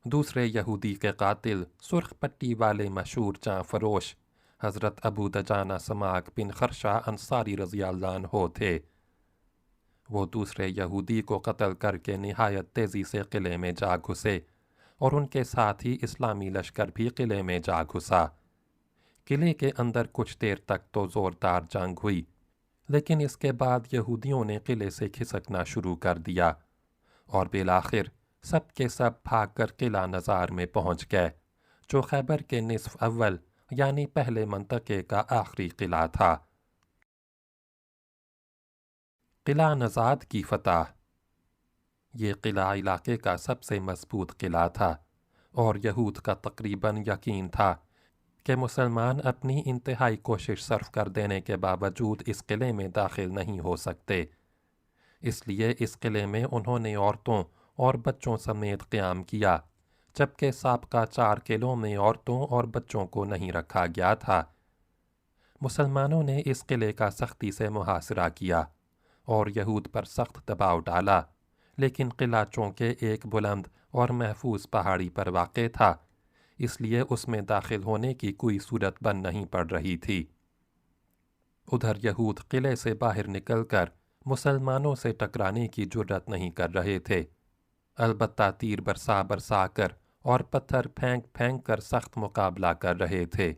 दूसरे यहूदी के कातिल सुर्ख पट्टी वाले मशहूर जाँ फरोश हज़रत अबू दजाना समाक बिन खरशा अंसारी रज़ियल्लाहु अन्हु थे। वो दूसरे यहूदी को कत्ल करके निहायत तेज़ी से किले में जा घुसे और उनके साथ ही इस्लामी लश्कर भी किले में जा घुसा। किले के अंदर कुछ देर तक तो ज़ोरदार जंग हुई, लेकिन इसके बाद यहूदियों ने किले से खिसकना शुरू कर दिया और बिलाखिर सब के सब भागकर किला नज़ार में पहुंच गए, जो खैबर के निस्फ अव्वल यानी पहले मंतके का आखिरी किला था। किला नज़ाद की फतह। ये किला इलाके का सबसे मजबूत किला था और यहूद का तकरीबन यकीन था कि मुसलमान अपनी इंतहाई कोशिश सर्फ कर देने के बावजूद इस किले में दाखिल नहीं हो सकते। इसलिए इस किले में उन्होंने औरतों और बच्चों समेत क़याम किया, जबकि साबका 4 किलों में औरतों और बच्चों को नहीं रखा गया था। मुसलमानों ने इस किले का सख्ती से मुहासरा किया और यहूद पर सख्त दबाव डाला, लेकिन किला चौंके एक बुलंद और महफूज पहाड़ी पर वाक़ था, इसलिए उसमें दाखिल होने की कोई सूरत बन नहीं पड़ रही थी। उधर यहूद किले से बाहर निकलकर मुसलमानों से टकराने की जुर्रत नहीं कर रहे थे, अलबत्ता तीर बरसा बरसा कर और पत्थर फेंक फेंक कर सख्त मुकाबला कर रहे थे।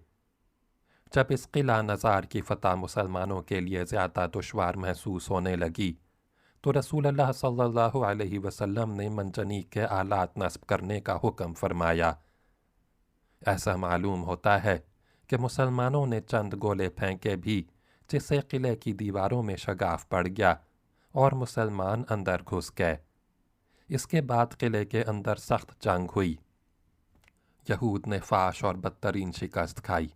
जब इस किला नज़ार की फ़तह मुसलमानों के लिए ज़्यादा दुश्वार महसूस होने लगी तो रसूलुल्लाह सल्लल्लाहु अलैहि वसल्लम ने मंजनीक के आलात नस्ब करने का हुक्म फरमाया। ऐसा मालूम होता है कि मुसलमानों ने चंद गोले फेंके भी, जिससे किले की दीवारों में शगाफ पड़ गया और मुसलमान अंदर घुस गए। इसके बाद किले के अंदर सख्त जंग हुई। यहूद ने फाश और बदतरीन शिकस्त खाई।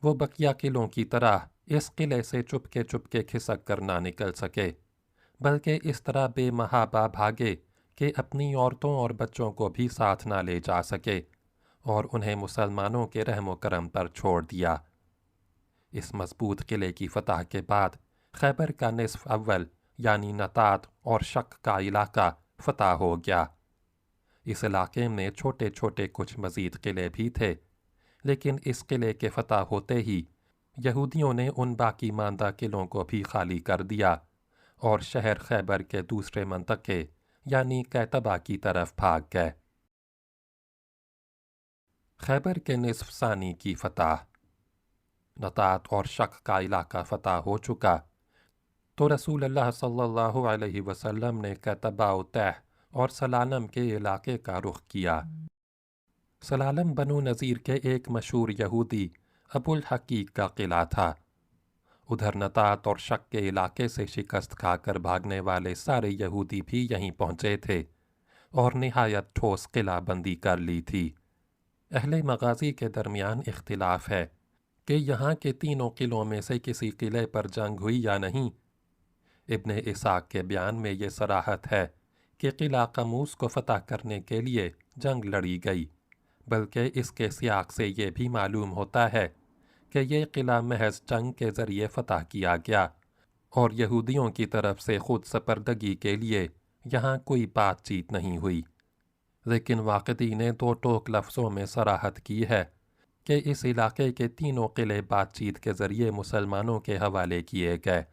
वो बकिया किलों की तरह इस किले से चुपके चुपके खिसक कर ना निकल सके, बल्कि इस तरह बेमहाबा भागे कि अपनी औरतों और बच्चों को भी साथ ना ले जा सके और उन्हें मुसलमानों के रहम करम पर छोड़ दिया। इस मजबूत किले की फतह के बाद खैबर का निस्फ अव्वल यानी नतात और शक का इलाका फतह हो गया। इस इलाके में छोटे छोटे कुछ मज़ीद किले भी थे, लेकिन इस किले के फतह होते ही यहूदियों ने उन बाकी मांदा किलों को भी खाली कर दिया और शहर खैबर के दूसरे मंतके यानी कैतबा की तरफ भाग गए। खैबर के निस्फ सानी की फतह। नतात और शक का इलाका फतह हो चुका तो रसूलुल्लाह सल्लल्लाहु अलैहि वसल्लम ने कैतबा तह और सलालम के इलाके का रुख किया। सलालम बनु नज़ीर के एक मशहूर यहूदी अबुल हकीक का किला था। उधर नतात और शक के इलाके से शिकस्त खाकर भागने वाले सारे यहूदी भी यहीं पहुँचे थे और निहायत ठोस किला बंदी कर ली थी। अहले मगाज़ी के दरमियान इख्तिलाफ है कि यहाँ के तीनों किलों में से किसी किले पर जंग हुई या नहीं। इब्ने इसाक के बयान में ये सराहत है कि किला कमूस को फ़तह करने के लिए जंग लड़ी गई, बल्कि इसके सियाक से ये भी मालूम होता है कि ये किला महज जंग के ज़रिए फ़तह किया गया और यहूदियों की तरफ से ख़ुद सपर्दगी के लिए यहाँ कोई बातचीत नहीं हुई। लेकिन वाक़दी ने 2 टोक लफ्ज़ों में सराहत की है कि इस इलाके के तीनों किले बातचीत के ज़रिए मुसलमानों के हवाले किए गए।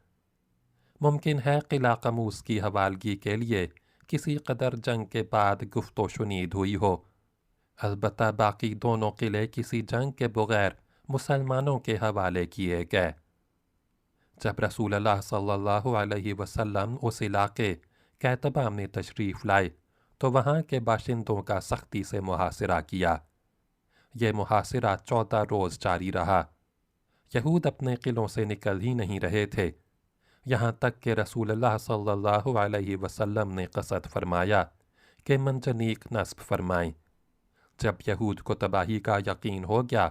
मुमकिन है किला कमूस की हवालगी के लिए किसी कदर जंग के बाद गुफ्तो शुनीद हुई हो, अलबत्ता बाकी दोनों किले किसी जंग के बगैर मुसलमानों के हवाले किए गए। जब रसूलुल्लाह सल्लल्लाहु अलैहि वसल्लम उस इलाके कैतबा में तशरीफ़ लाए तो वहाँ के बाशिंदों का सख्ती से मुहासिरा किया। ये मुहासिरा 14 रोज़ जारी रहा। यहूद अपने किलों से निकल ही नहीं रहे थे, यहाँ तक कि रसूलुल्लाह सल्लल्लाहु अलैहि वसल्लम ने क़सद फरमाया कि मंजनीक नस्ब फरमाएं। जब यहूद को तबाही का यकीन हो गया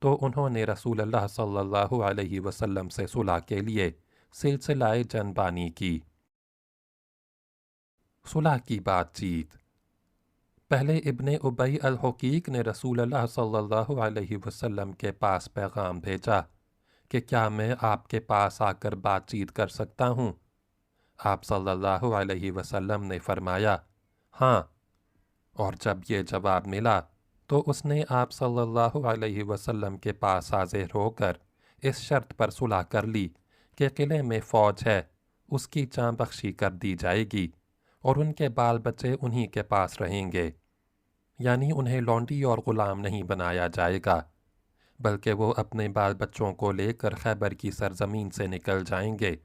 तो उन्होंने रसूलुल्लाह सल्लल्लाहु अलैहि वसल्लम से सुलह के लिए सिलसिलाए जनबानी की। सुलह की बातचीत। पहले इब्ने उबई अल-हुकीक ने रसूलुल्लाह सल्लल्लाहु अलैहि वसल्लम के पास पैगाम भेजा کہ کیا میں آپ کے پاس آ کر بات چیت کر سکتا ہوں؟ آپ صلی اللہ علیہ وسلم نے فرمایا ہاں، اور جب یہ جواب ملا تو اس نے آپ صلی اللہ علیہ وسلم کے پاس حاضر ہو کر اس شرط پر صلح کر لی کہ قلعے میں فوج ہے، اس کی جاں بخشی کر دی جائے گی اور ان کے بال بچے انہی کے پاس رہیں گے، یعنی انہیں لونڈی اور غلام نہیں بنایا جائے گا، بلکہ وہ اپنے بال بچوں کو لے کر خیبر کی سرزمین سے نکل جائیں گے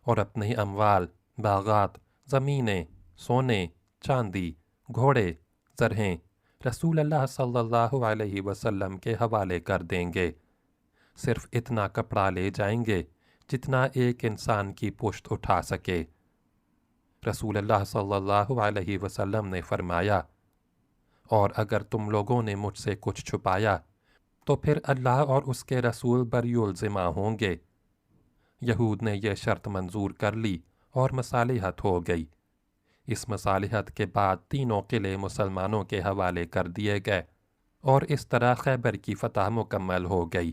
اور اپنے اموال، باغات، زمینیں، سونے، چاندی، گھوڑے، زرہیں رسول اللہ صلی اللہ علیہ وسلم کے حوالے کر دیں گے۔ صرف اتنا کپڑا لے جائیں گے جتنا ایک انسان کی پشت اٹھا سکے۔ رسول اللہ صلی اللہ علیہ وسلم نے فرمایا، اور اگر تم لوگوں نے مجھ سے کچھ چھپایا تو پھر اللہ اور اس کے رسول بری الذمہ ہوں گے۔ یہود نے یہ شرط منظور کر لی اور مصالحت ہو گئی۔ اس مصالحت کے بعد تینوں قلعے مسلمانوں کے حوالے کر دیے گئے اور اس طرح خیبر کی فتح مکمل ہو گئی۔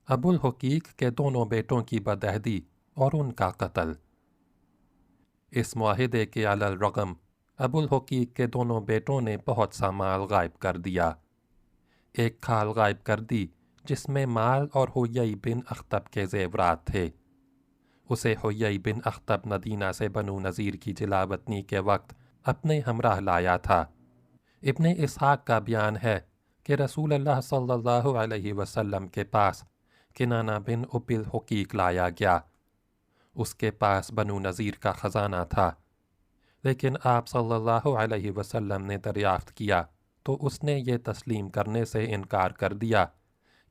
ابو الحقیق کے دونوں بیٹوں کی بدعہدی اور ان کا قتل۔ اس معاہدے کے علی الرغم ابو الحقیق کے دونوں بیٹوں نے بہت سا مال غائب کر دیا۔ ایک کھال غائب کر دی جس میں مال اور حیی بن اخطب کے زیورات تھے۔ اسے حیی بن اخطب مدینہ سے بنو نذیر کی جلاوطنی کے وقت اپنے ہمراہ لایا تھا۔ ابن اسحاق کا بیان ہے کہ رسول اللہ صلی اللہ علیہ وسلم کے پاس کنانہ بن ابی الحقیق لایا گیا۔ اس کے پاس بنو نذیر کا خزانہ تھا، لیکن آپ صلی اللہ علیہ وسلم نے دریافت کیا تو اس نے یہ تسلیم کرنے سے انکار کر دیا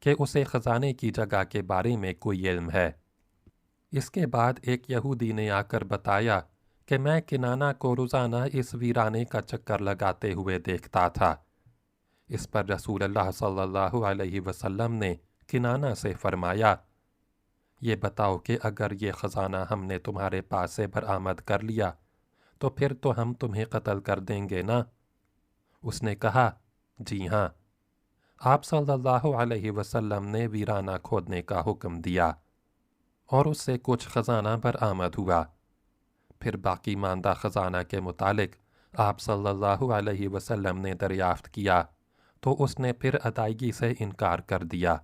کہ اسے خزانے کی جگہ کے بارے میں کوئی علم ہے۔ اس کے بعد ایک یہودی نے آ کر بتایا کہ میں کنانہ کو روزانہ اس ویرانے کا چکر لگاتے ہوئے دیکھتا تھا۔ اس پر رسول اللہ صلی اللہ علیہ وسلم نے کنانہ سے فرمایا، یہ بتاؤ کہ اگر یہ خزانہ ہم نے تمہارے پاس سے برآمد کر لیا تو پھر تو ہم تمہیں قتل کر دیں گے نا؟ اس نے کہا، جی ہاں۔ آپ صلی اللہ علیہ وسلم نے ویرانہ کھودنے کا حکم دیا اور اس سے کچھ خزانہ برآمد ہوا۔ پھر باقی ماندہ خزانہ کے متعلق آپ صلی اللہ علیہ وسلم نے دریافت کیا تو اس نے پھر ادائیگی سے انکار کر دیا۔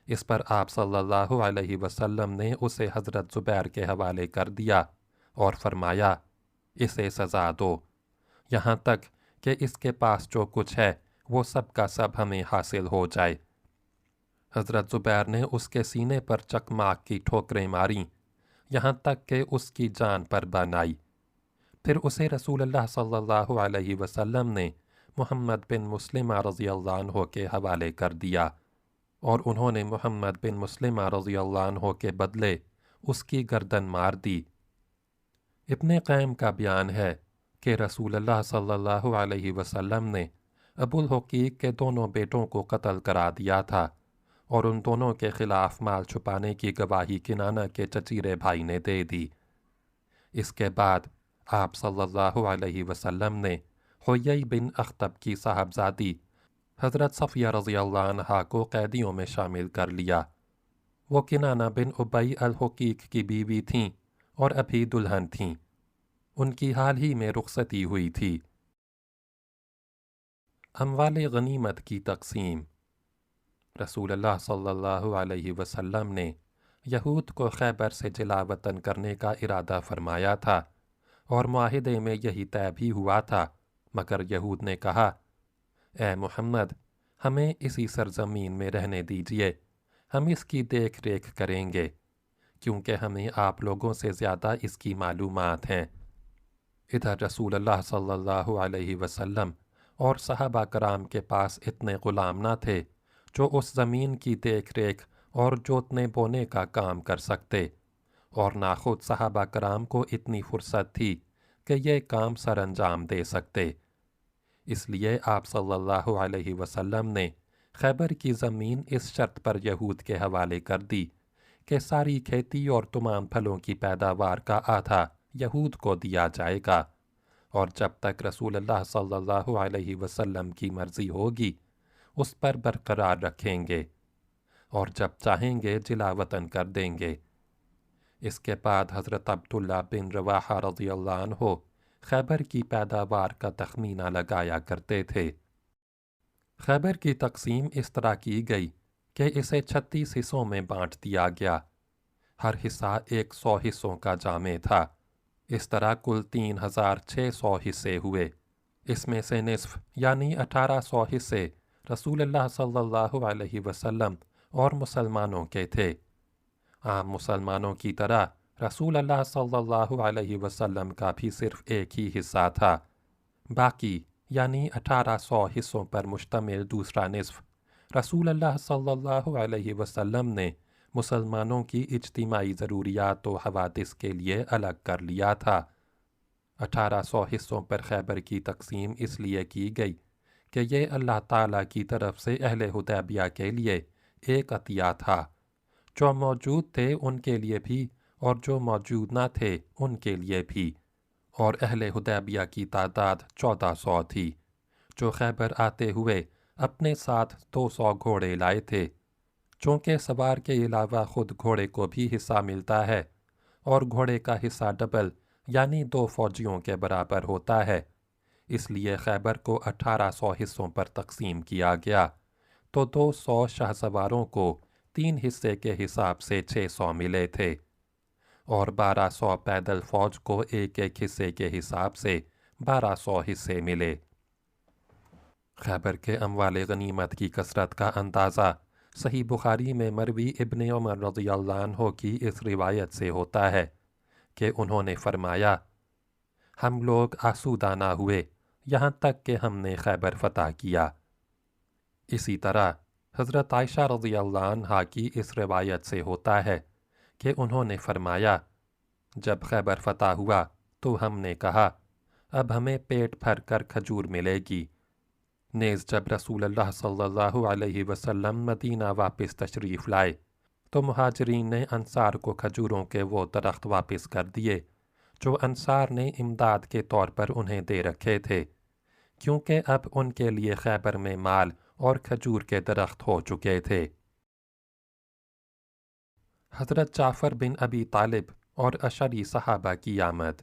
اس پر آپ صلی اللہ علیہ وسلم نے اسے حضرت زبیر کے حوالے کر دیا اور فرمایا، اسے سزا دو، یہاں تک کہ اس کے پاس جو کچھ ہے وہ سب کا سب ہمیں حاصل ہو جائے۔ حضرت زبیر نے اس کے سینے پر چکماک کی ٹھوکریں ماریں یہاں تک کہ اس کی جان پر بن آئی۔ پھر اسے رسول اللہ صلی اللہ علیہ وسلم نے محمد بن مسلمہ رضی اللہ عنہ کے حوالے کر دیا اور انہوں نے محمد بن مسلمہ رضی اللہ عنہ کے بدلے اس کی گردن مار دی۔ ابن قیم کا بیان ہے کہ رسول اللہ صلی اللہ علیہ وسلم نے ابو الحقیق کے دونوں بیٹوں کو قتل کرا دیا تھا اور ان دونوں کے خلاف مال چھپانے کی گواہی کنانہ کے چچیرے بھائی نے دے دی۔ اس کے بعد آپ صلی اللہ علیہ وسلم نے حیی بن اخطب کی صاحبزادی حضرت صفیہ رضی اللہ عنہا کو قیدیوں میں شامل کر لیا۔ وہ کنانہ بن ابی الحقیق کی بیوی تھیں اور ابھی دلہن تھیں۔ ان کی حال ہی میں رخصتی ہوئی تھی۔ اموال غنیمت کی تقسیم۔ رسول اللہ صلی اللہ علیہ وسلم نے یہود کو خیبر سے جلا وطن کرنے کا ارادہ فرمایا تھا اور معاہدے میں یہی طے بھی ہوا تھا، مگر یہود نے کہا، اے محمد، ہمیں اسی سرزمین میں رہنے دیجئے، ہم اس کی دیکھ ریکھ کریں گے، کیونکہ ہمیں آپ لوگوں سے زیادہ اس کی معلومات ہیں۔ ادھر رسول اللہ صلی اللہ علیہ وسلم اور صحابہ کرام کے پاس اتنے غلام نہ تھے جو اس زمین کی دیکھ ریکھ اور جوتنے بونے کا کام کر سکتے، اور نہ خود صحابہ کرام کو اتنی فرصت تھی کہ یہ کام سر انجام دے سکتے۔ اس لیے آپ صلی اللہ علیہ وسلم نے خیبر کی زمین اس شرط پر یہود کے حوالے کر دی کہ ساری کھیتی اور تمام پھلوں کی پیداوار کا آدھا یہود کو دیا جائے گا، اور جب تک رسول اللہ صلی اللہ علیہ وسلم کی مرضی ہوگی اس پر برقرار رکھیں گے۔ اور جب چاہیں گے جلا وطن کر دیں گے۔ اس کے بعد حضرت عبداللہ بن رواحہ رضی اللہ عنہ خیبر کی پیداوار کا تخمینہ لگایا کرتے تھے۔ خیبر کی تقسیم اس طرح کی گئی کہ اسے 36 حصوں میں بانٹ دیا گیا۔ ہر حصہ 100 حصوں کا جامع تھا۔ اس طرح کل 3600 حصے ہوئے۔ اس میں سے نصف یعنی 1800 حصے رسول اللہ صلی اللہ علیہ وسلم اور مسلمانوں کے تھے۔ عام مسلمانوں کی طرح رسول اللہ صلی اللہ علیہ وسلم کا بھی صرف ایک ہی حصہ تھا۔ باقی یعنی 1800 حصوں پر مشتمل دوسرا نصف رسول اللہ صلی اللہ علیہ وسلم نے مسلمانوں کی اجتماعی ضروریات و حوادث کے لیے الگ کر لیا تھا۔ 1800 حصوں پر خیبر کی تقسیم اس لیے کی گئی کہ یہ اللہ تعالیٰ کی طرف سے اہل حدیبیہ کے لیے ایک عطیہ تھا۔ جو موجود تھے ان کے لیے بھی اور جو موجود نہ تھے ان کے لیے بھی، اور اہل حدیبیہ کی تعداد 1400 تھی، جو خیبر آتے ہوئے اپنے ساتھ 200 گھوڑے لائے تھے۔ چونکہ سوار کے علاوہ خود گھوڑے کو بھی حصہ ملتا ہے اور گھوڑے کا حصہ ڈبل یعنی 2 فوجیوں کے برابر ہوتا ہے، اس لیے خیبر کو 1800 حصوں پر تقسیم کیا گیا تو 200 شاہ سواروں کو 3 حصے کے حساب سے 600 ملے تھے، اور 1200 پیدل فوج کو ایک ایک حصے کے حساب سے 1200 حصے ملے۔ خیبر کے اموال غنیمت کی کثرت کا اندازہ صحیح بخاری میں مروی ابن عمر رضی اللہ عنہ کی اس روایت سے ہوتا ہے کہ انہوں نے فرمایا، ہم لوگ آسودہ نہ ہوئے یہاں تک کہ ہم نے خیبر فتح کیا۔ اسی طرح حضرت عائشہ رضی اللہ عنہا کی اس روایت سے ہوتا ہے کہ انہوں نے فرمایا، جب خیبر فتح ہوا تو ہم نے کہا اب ہمیں پیٹ بھر کر کھجور ملے گی۔ نیز جب رسول اللہ صلی اللہ علیہ وسلم مدینہ واپس تشریف لائے تو مہاجرین نے انصار کو کھجوروں کے وہ درخت واپس کر دیے جو انصار نے امداد کے طور پر انہیں دے رکھے تھے، کیونکہ اب ان کے لیے خیبر میں مال اور کھجور کے درخت ہو چکے تھے۔ حضرت جعفر بن ابی طالب اور اشری صحابہ کی آمد۔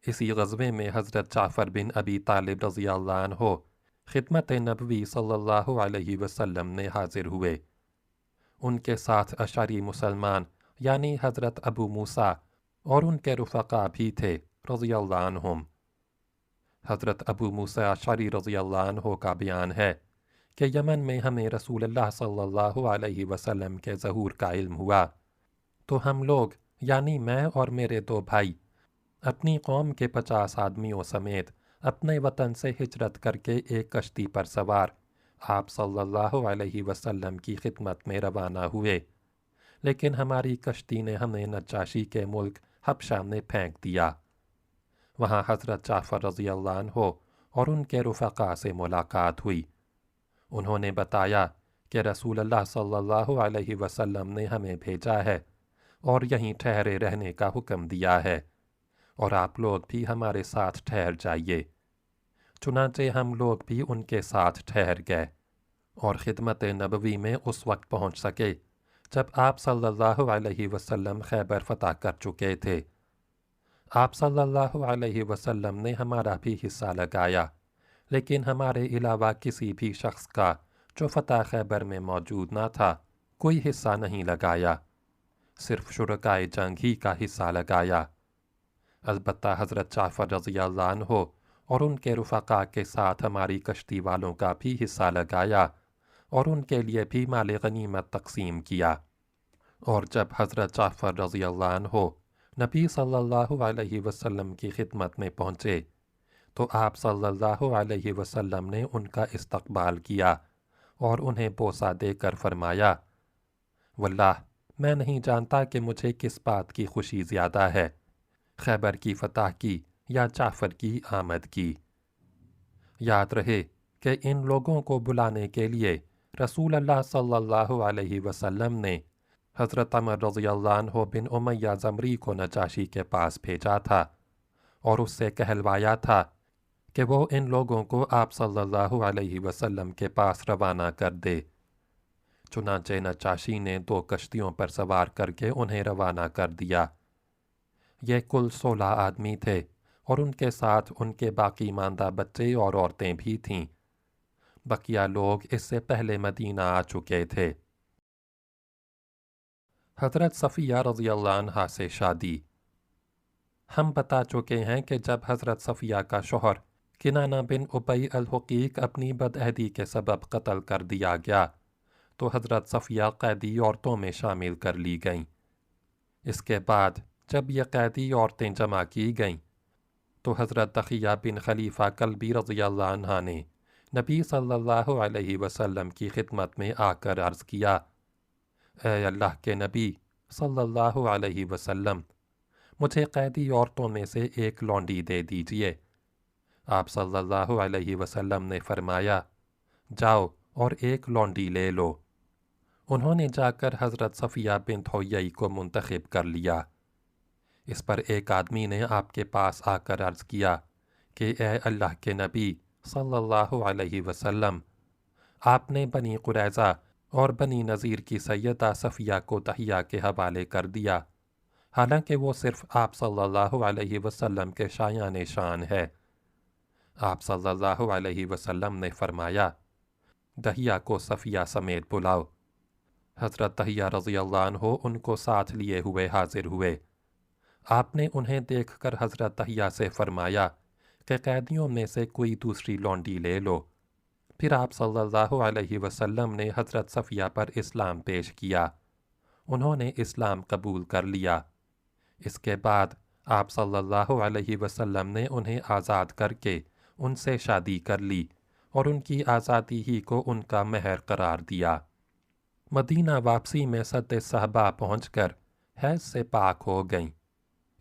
اسی غزوے میں حضرت جعفر بن ابی طالب رضی اللہ عنہ خدمت نبوی صلی اللہ علیہ وسلم میں حاضر ہوئے۔ ان کے ساتھ اشری مسلمان یعنی حضرت ابو موسیٰ اور ان کے رفقا بھی تھے رضی اللہ عنہم۔ حضرت ابو موسیٰ اشعری رضی اللہ عنہ کا بیان ہے کہ یمن میں ہمیں رسول اللہ صلی اللہ علیہ وسلم کے ظہور کا علم ہوا تو ہم لوگ یعنی میں اور میرے 2 بھائی اپنی قوم کے 50 آدمیوں سمیت اپنے وطن سے ہجرت کر کے ایک کشتی پر سوار آپ صلی اللہ علیہ وسلم کی خدمت میں روانہ ہوئے، لیکن ہماری کشتی نے ہمیں نجاشی کے ملک حبشہ میں پھینک دیا۔ وہاں حضرت جعفر رضی اللہ عنہ اور ان کے رفقا سے ملاقات ہوئی۔ انہوں نے بتایا کہ رسول اللہ صلی اللہ علیہ وسلم نے ہمیں بھیجا ہے اور یہیں ٹھہرے رہنے کا حکم دیا ہے، اور آپ لوگ بھی ہمارے ساتھ ٹھہر جائیے۔ چنانچہ ہم لوگ بھی ان کے ساتھ ٹھہر گئے اور خدمت نبوی میں اس وقت پہنچ سکے جب آپ صلی اللہ علیہ وسلم خیبر فتح کر چکے تھے۔ آپ صلی اللہ علیہ وسلم نے ہمارا بھی حصہ لگایا، لیکن ہمارے علاوہ کسی بھی شخص کا جو فتح خیبر میں موجود نہ تھا کوئی حصہ نہیں لگایا، صرف شرکائے جنگ ہی کا حصہ لگایا۔ البتہ حضرت جعفر رضی اللہ عنہ اور ان کے رفقا کے ساتھ ہماری کشتی والوں کا بھی حصہ لگایا اور ان کے لیے بھی مال غنیمت تقسیم کیا۔ اور جب حضرت جعفر رضی اللہ عنہ نبی صلی اللہ علیہ وسلم کی خدمت میں پہنچے تو آپ صلی اللہ علیہ وسلم نے ان کا استقبال کیا اور انہیں بوسہ دے کر فرمایا، واللہ میں نہیں جانتا کہ مجھے کس بات کی خوشی زیادہ ہے، خیبر کی فتح کی یا جعفر کی آمد کی۔ یاد رہے کہ ان لوگوں کو بلانے کے لیے رسول اللہ صلی اللہ علیہ وسلم نے حضرت عمر رضی اللہ عنہ بن امیہ زمری کو نجاشی کے پاس بھیجا تھا اور اس سے کہلوایا تھا کہ وہ ان لوگوں کو آپ صلی اللہ علیہ وسلم کے پاس روانہ کر دے۔ चुनाचे नचाशी ने 2 कश्तियों पर सवार करके उन्हें रवाना कर दिया। ये कुल 16 आदमी थे और उनके साथ उनके बाकी मांदा बच्चे और औरतें भी थीं। बकिया लोग इससे पहले मदीना आ चुके थे। हज़रत सफ़िया रज़ियल्लाहु अन्हा से शादी। हम बता चुके हैं कि जब हज़रत सफ़िया का शौहर किनाना बिन उबई अल-हुक़ीक़ अपनी बदअहदी के सबब कत्ल कर दिया गया तो हज़रत सफ़िया कैदी औरतों में शामिल कर ली गईं। इसके बाद जब ये कैदी औरतें जमा की गईं तो हज़रत तक़िया बिन खलीफ़ा कल्बी रज़ियल्लाहु अन्हा ने नबी सल्लल्लाहु अलैहि वसल्लम की खिदमत में आकर अर्ज़ किया, ऐ अल्लाह के नबी सल्लल्लाहु अलैहि वसल्लम, मुझे कैदी औरतों में से एक लौंडी दे दीजिए। आप सल्लल्लाहु अलैहि वसल्लम ने फरमाया, जाओ और एक लौंडी ले लो। उन्होंने जाकर हज़रत सफ़िया बिन्त हुयई को मुंतखब कर लिया। इस पर एक आदमी ने आपके पास आकर अर्ज़ किया कि ए अल्लाह के नबी सल्लल्लाहु अलैहि वसल्लम, आपने बनी कुरैज़ा और बनी नज़ीर की सैयदा सफ़िया को तहिया के हवाले कर दिया, हालांकि वो सिर्फ़ आप सल्लल्लाहु अलैहि वसल्लम के शायान शान है। आप सल्लल्लाहु अलैहि वसल्लम ने फरमाया, दहिया को सफ़िया समेत बुलाओ। हज़रत तहिया रज़ियल्लाहु अन्हु उनको साथ लिए हुए हाजिर हुए। आपने उन्हें देखकर हज़रत तहिया से फरमाया कि कैदियों में से कोई दूसरी लौंडी ले लो। फिर आप सल्लल्लाहु अलैहि वसल्लम ने हज़रत सफ़िया पर इस्लाम पेश किया। उन्होंने इस्लाम कबूल कर लिया। इसके बाद आप सल्लल्लाहु अलैहि वसल्लम ने उन्हें आज़ाद करके उनसे शादी कर ली और उनकी आज़ादी ही को उनका महर करार दिया। मदीना वापसी में सद सहबा पहुँचकर हैज़ से पाक हो गईं।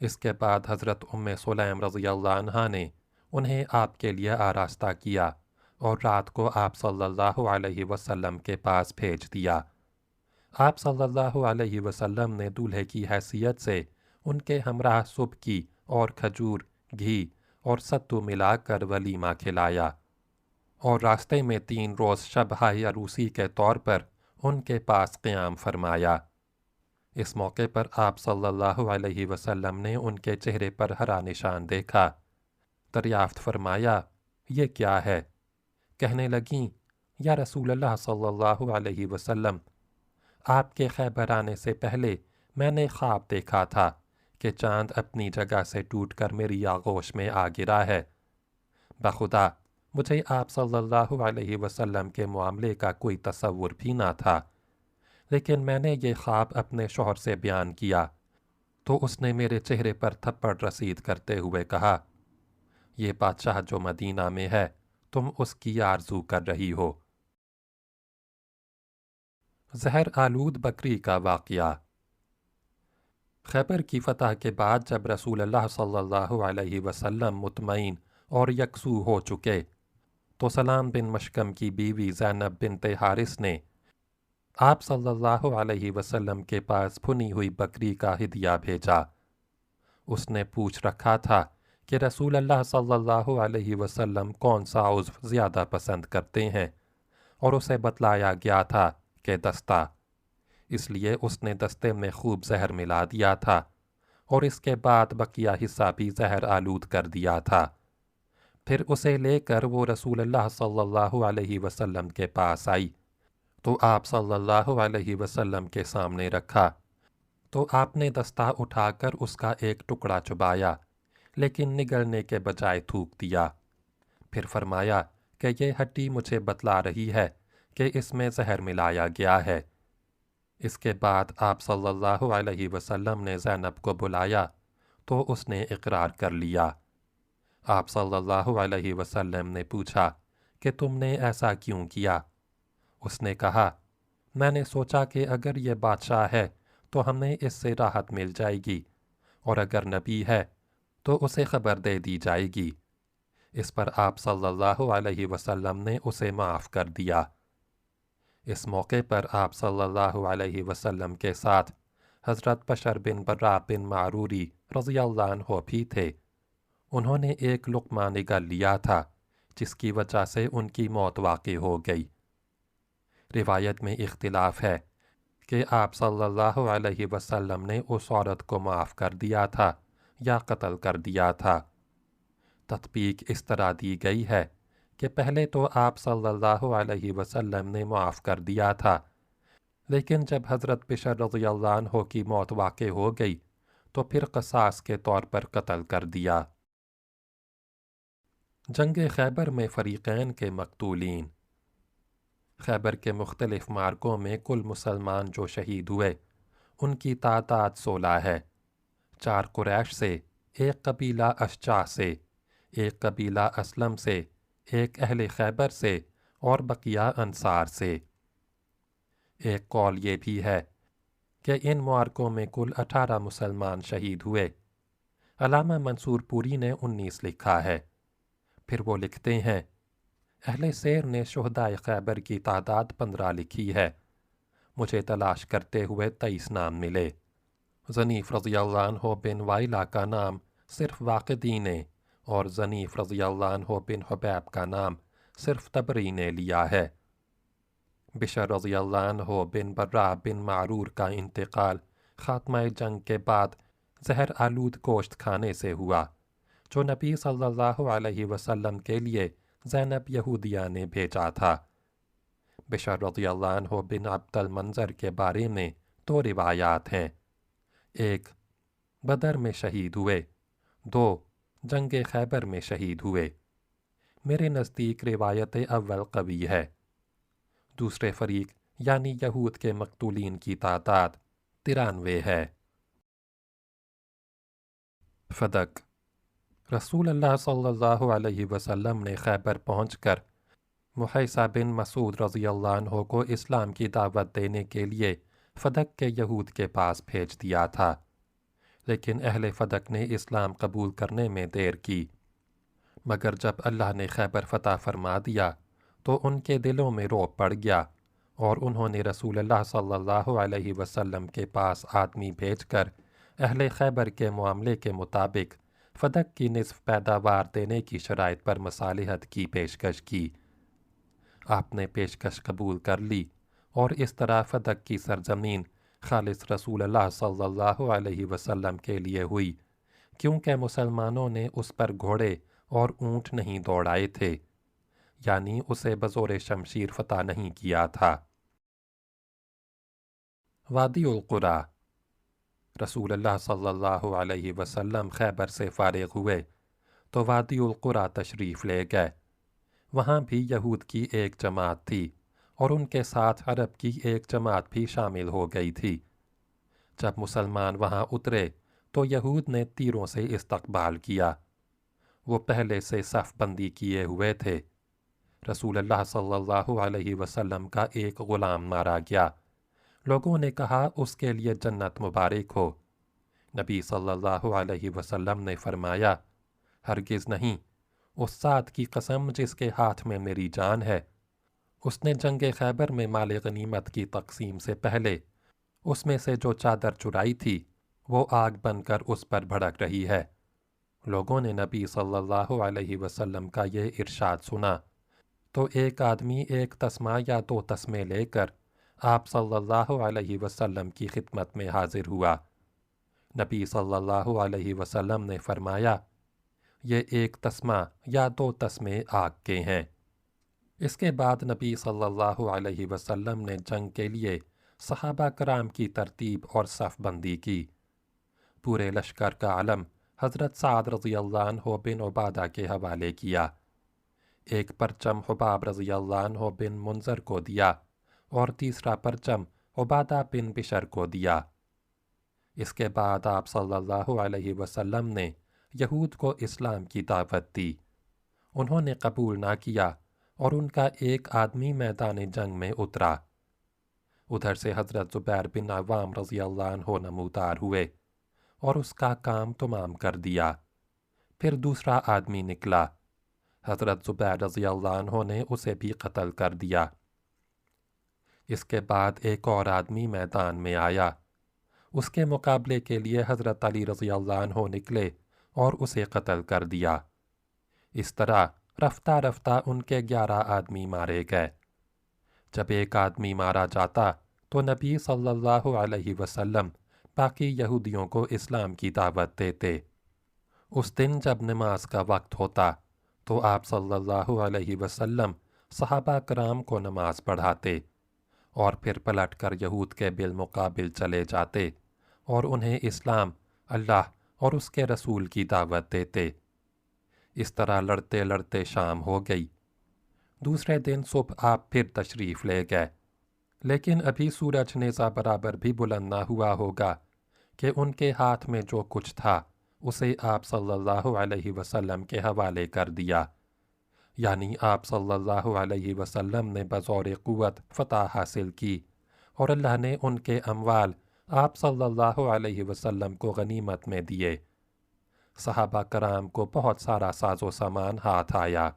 इसके बाद हज़रत उम्मे सुलैम रज़ियल्लाहु अन्हा ने उन्हें आपके लिए आरास्ता किया और रात को आप सल्लल्लाहु अलैहि वसल्लम के पास भेज दिया। आप सल्लल्लाहु अलैहि वसल्लम ने दूल्हे की हैसियत से उनके हमराह सुबकी और खजूर, घी और सत्तू मिलाकर वलीमा खिलाया और रास्ते में 3 रोज़ शब-ए अरूसी के तौर पर उनके पास क़याम फरमाया। इस मौके पर आप सल्लल्लाहु अलैहि वसल्लम ने उनके चेहरे पर हरा निशान देखा। दरियाफ्त फरमाया, ये क्या है? कहने लगीं, या रसूल अल्लाह सल्लल्लाहु अलैहि वसल्लम, आपके खैबर आने से पहले मैंने ख्वाब देखा था कि चाँद अपनी जगह से टूटकर मेरी आगोश में आ गिरा है। बखुदा मुझे आप सल्लल्लाहु अलैहि वसल्लम के मामले का कोई तसव्वुर भी ना था, लेकिन मैंने ये ख्वाब अपने शौहर से बयान किया तो उसने मेरे चेहरे पर थप्पड़ रसीद करते हुए कहा, ये बादशाह जो मदीना में है, तुम उसकी आरजू कर रही हो। जहर आलूद बकरी का वाक़या। खैबर की फ़तह के बाद जब रसूल अल्लाह सल्लल्लाहु अलैहि वसल्लम मुतमईन और यकसू हो चुके तो सलाम बिन मशकम की बीवी ज़ैनब बिन्त हारिस ने आप सल्लल्लाहु अलैहि वसल्लम के पास भुनी हुई बकरी का हिदिया भेजा। उसने पूछ रखा था कि रसूल अल्लाह सल्लल्लाहु अलैहि वसल्लम कौन सा उज़्व ज़्यादा पसंद करते हैं और उसे बतलाया गया था कि दस्ता। इसलिए उसने दस्ते में खूब जहर मिला दिया था और इसके बाद बकिया हिस्सा भी जहर आलूद कर दिया था। फिर उसे लेकर वो रसूल अल्लाह सल्लल्लाहु अलैहि वसल्लम के पास आई तो आप सल्लल्लाहु अलैहि वसल्लम के सामने रखा तो आपने दस्ता उठाकर उसका एक टुकड़ा चबाया, लेकिन निगलने के बजाय थूक दिया। फिर फरमाया कि ये हड्डी मुझे बतला रही है कि इसमें जहर मिलाया गया है। इसके बाद आप सल्लल्लाहु अलैहि वसल्लम ने ज़ैनब को बुलाया तो उसने इकरार कर लिया। आप सल्लल्लाहु अलैहि वसल्लम ने पूछा कि तुमने ऐसा क्यों किया? उसने कहा, मैंने सोचा कि अगर ये बादशाह है तो हमें इससे राहत मिल जाएगी और अगर नबी है तो उसे खबर दे दी जाएगी। इस पर आप सल्लल्लाहु अलैहि वसल्लम ने उसे माफ़ कर दिया। इस मौके पर आप सल्लल्लाहु अलैहि वसल्लम के साथ हज़रत बशर बिन बर्रा बिन मारूरी रज़ियल्लाहु अन्हु भी थे। उन्होंने एक लुक़मा निगल लिया था जिसकी वजह से उनकी मौत वाक़ई हो गई। روایت میں اختلاف ہے کہ آپ صلی اللہ علیہ وسلم نے اس عورت کو معاف کر دیا تھا یا قتل کر دیا تھا۔ تطبیق اس طرح دی گئی ہے کہ پہلے تو آپ صلی اللہ علیہ وسلم نے معاف کر دیا تھا، لیکن جب حضرت بشر رضی اللہ عنہ کی موت واقع ہو گئی تو پھر قصاص کے طور پر قتل کر دیا۔ جنگ خیبر میں فریقین کے مقتولین۔ خیبر کے مختلف معرکوں میں کل مسلمان جو شہید ہوئے ان کی تعداد 16 ہے، 4 قریش سے، 1 قبیلہ اشجع سے، 1 قبیلہ اسلم سے، 1 اہل خیبر سے اور بقیہ انصار سے۔ ایک قول یہ بھی ہے کہ ان معرکوں میں کل 18 مسلمان شہید ہوئے۔ علامہ منصور پوری نے 19 لکھا ہے۔ پھر وہ لکھتے ہیں اہل سیر نے شہدائے خیبر کی تعداد 15 لکھی ہے، مجھے تلاش کرتے ہوئے 23 نام ملے۔ ذنیف رضی اللہ عنہ بن وائلہ کا نام صرف واقدی نے اور ذنیف رضی اللہ عنہ بن حبیب کا نام صرف طبری نے لیا ہے۔ بشر رضی اللہ عنہ بن برا بن معرور کا انتقال خاتمہ جنگ کے بعد زہر آلود گوشت کھانے سے ہوا، جو نبی صلی اللہ علیہ وسلم کے لیے زینب یہودیہ نے بھیجا تھا۔ بشر رضی اللہ عنہ بن عبد المنظر کے بارے میں 2 روایات ہیں، 1 بدر میں شہید ہوئے، 2 جنگ خیبر میں شہید ہوئے۔ میرے نزدیک روایت اول قوی ہے۔ دوسرے فریق یعنی یہود کے مقتولین کی تعداد 93 ہے۔ فدق۔ رسول اللہ صلی اللہ علیہ وسلم نے خیبر پہنچ کر محیصہ بن مسعود رضی اللہ عنہ کو اسلام کی دعوت دینے کے لیے فدق کے یہود کے پاس بھیج دیا تھا، لیکن اہل فدق نے اسلام قبول کرنے میں دیر کی، مگر جب اللہ نے خیبر فتح فرما دیا تو ان کے دلوں میں رعب پڑ گیا اور انہوں نے رسول اللہ صلی اللہ علیہ وسلم کے پاس آدمی بھیج کر اہل خیبر کے معاملے کے مطابق فدق کی نصف پیداوار دینے کی شرائط پر مصالحت کی پیشکش کی۔ آپ نے پیشکش قبول کر لی اور اس طرح فدق کی سرزمین خالص رسول اللہ صلی اللہ علیہ وسلم کے لیے ہوئی، کیونکہ مسلمانوں نے اس پر گھوڑے اور اونٹ نہیں دوڑائے تھے، یعنی اسے بزور شمشیر فتح نہیں کیا تھا۔ وادی القریٰ۔ رسول اللہ صلی اللہ علیہ وسلم خیبر سے فارغ ہوئے تو وادی القریٰ تشریف لے گئے۔ وہاں بھی یہود کی ایک جماعت تھی اور ان کے ساتھ عرب کی ایک جماعت بھی شامل ہو گئی تھی۔ جب مسلمان وہاں اترے تو یہود نے تیروں سے استقبال کیا۔ وہ پہلے سے صف بندی کیے ہوئے تھے۔ رسول اللہ صلی اللہ علیہ وسلم کا ایک غلام مارا گیا۔ لوگوں نے کہا اس کے لیے جنت مبارک ہو۔ نبی صلی اللہ علیہ وسلم نے فرمایا ہرگز نہیں، اس ذات کی قسم جس کے ہاتھ میں میری جان ہے، اس نے جنگ خیبر میں مال غنیمت کی تقسیم سے پہلے اس میں سے جو چادر چرائی تھی وہ آگ بن کر اس پر بھڑک رہی ہے۔ لوگوں نے نبی صلی اللہ علیہ وسلم کا یہ ارشاد سنا تو ایک آدمی ایک تسمہ یا 2 تسمے لے کر آپ صلی اللہ علیہ وسلم کی خدمت میں حاضر ہوا۔ نبی صلی اللہ علیہ وسلم نے فرمایا یہ 1 تسمہ یا 2 تسمے آگ کے ہیں۔ اس کے بعد نبی صلی اللہ علیہ وسلم نے جنگ کے لیے صحابہ کرام کی ترتیب اور صف بندی کی۔ پورے لشکر کا علم حضرت سعد رضی اللہ عنہ بن عبادہ کے حوالے کیا۔ ایک پرچم حباب رضی اللہ عنہ بن منذر کو دیا اور تیسرا پرچم عبادہ بن بشر کو دیا۔ اس کے بعد آپ صلی اللہ علیہ وسلم نے یہود کو اسلام کی دعوت دی۔ انہوں نے قبول نہ کیا اور ان کا ایک آدمی میدان جنگ میں اترا۔ ادھر سے حضرت زبیر بن عوام رضی اللہ عنہ نمودار ہوئے اور اس کا کام تمام کر دیا۔ پھر دوسرا آدمی نکلا، حضرت زبیر رضی اللہ عنہ نے اسے بھی قتل کر دیا۔ اس کے بعد ایک اور آدمی میدان میں آیا، اس کے مقابلے کے لیے حضرت علی رضی اللہ عنہ نکلے اور اسے قتل کر دیا۔ اس طرح رفتہ رفتہ ان کے 11 آدمی مارے گئے۔ जब एक आदमी मारा जाता तो नबी सल्लल्लाहु अलैहि वसल्लम बाकी यहूदियों को इस्लाम की दावत देते। उस दिन जब नमाज का वक्त होता तो आप सल्लल्लाहु अलैहि वसल्लम सहाबा कराम को नमाज पढ़ाते और फिर पलट कर यहूद के बिलमुकाबिल चले जाते और उन्हें इस्लाम, अल्लाह और उसके रसूल की दावत देते। इस तरह लड़ते लड़ते शाम हो गई। दूसरे दिन सुबह आप फिर तशरीफ़ ले गए, लेकिन अभी सूरज नेज़ा बराबर भी बुलंद ना हुआ होगा कि उनके हाथ में जो कुछ था उसे आप सल्लल्लाहु अलैहि वसल्लम के हवाले कर दिया। यानी आप सल्लल्लाहु अलैहि वसल्लम ने बज़ौर क़ुव्वत फ़तह हासिल की और अल्लाह ने उनके अमवाल आप सल्लल्लाहु अलैहि वसल्लम को गनीमत में दिए। सहाबा कराम को बहुत सारा साजो सामान हाथ आया।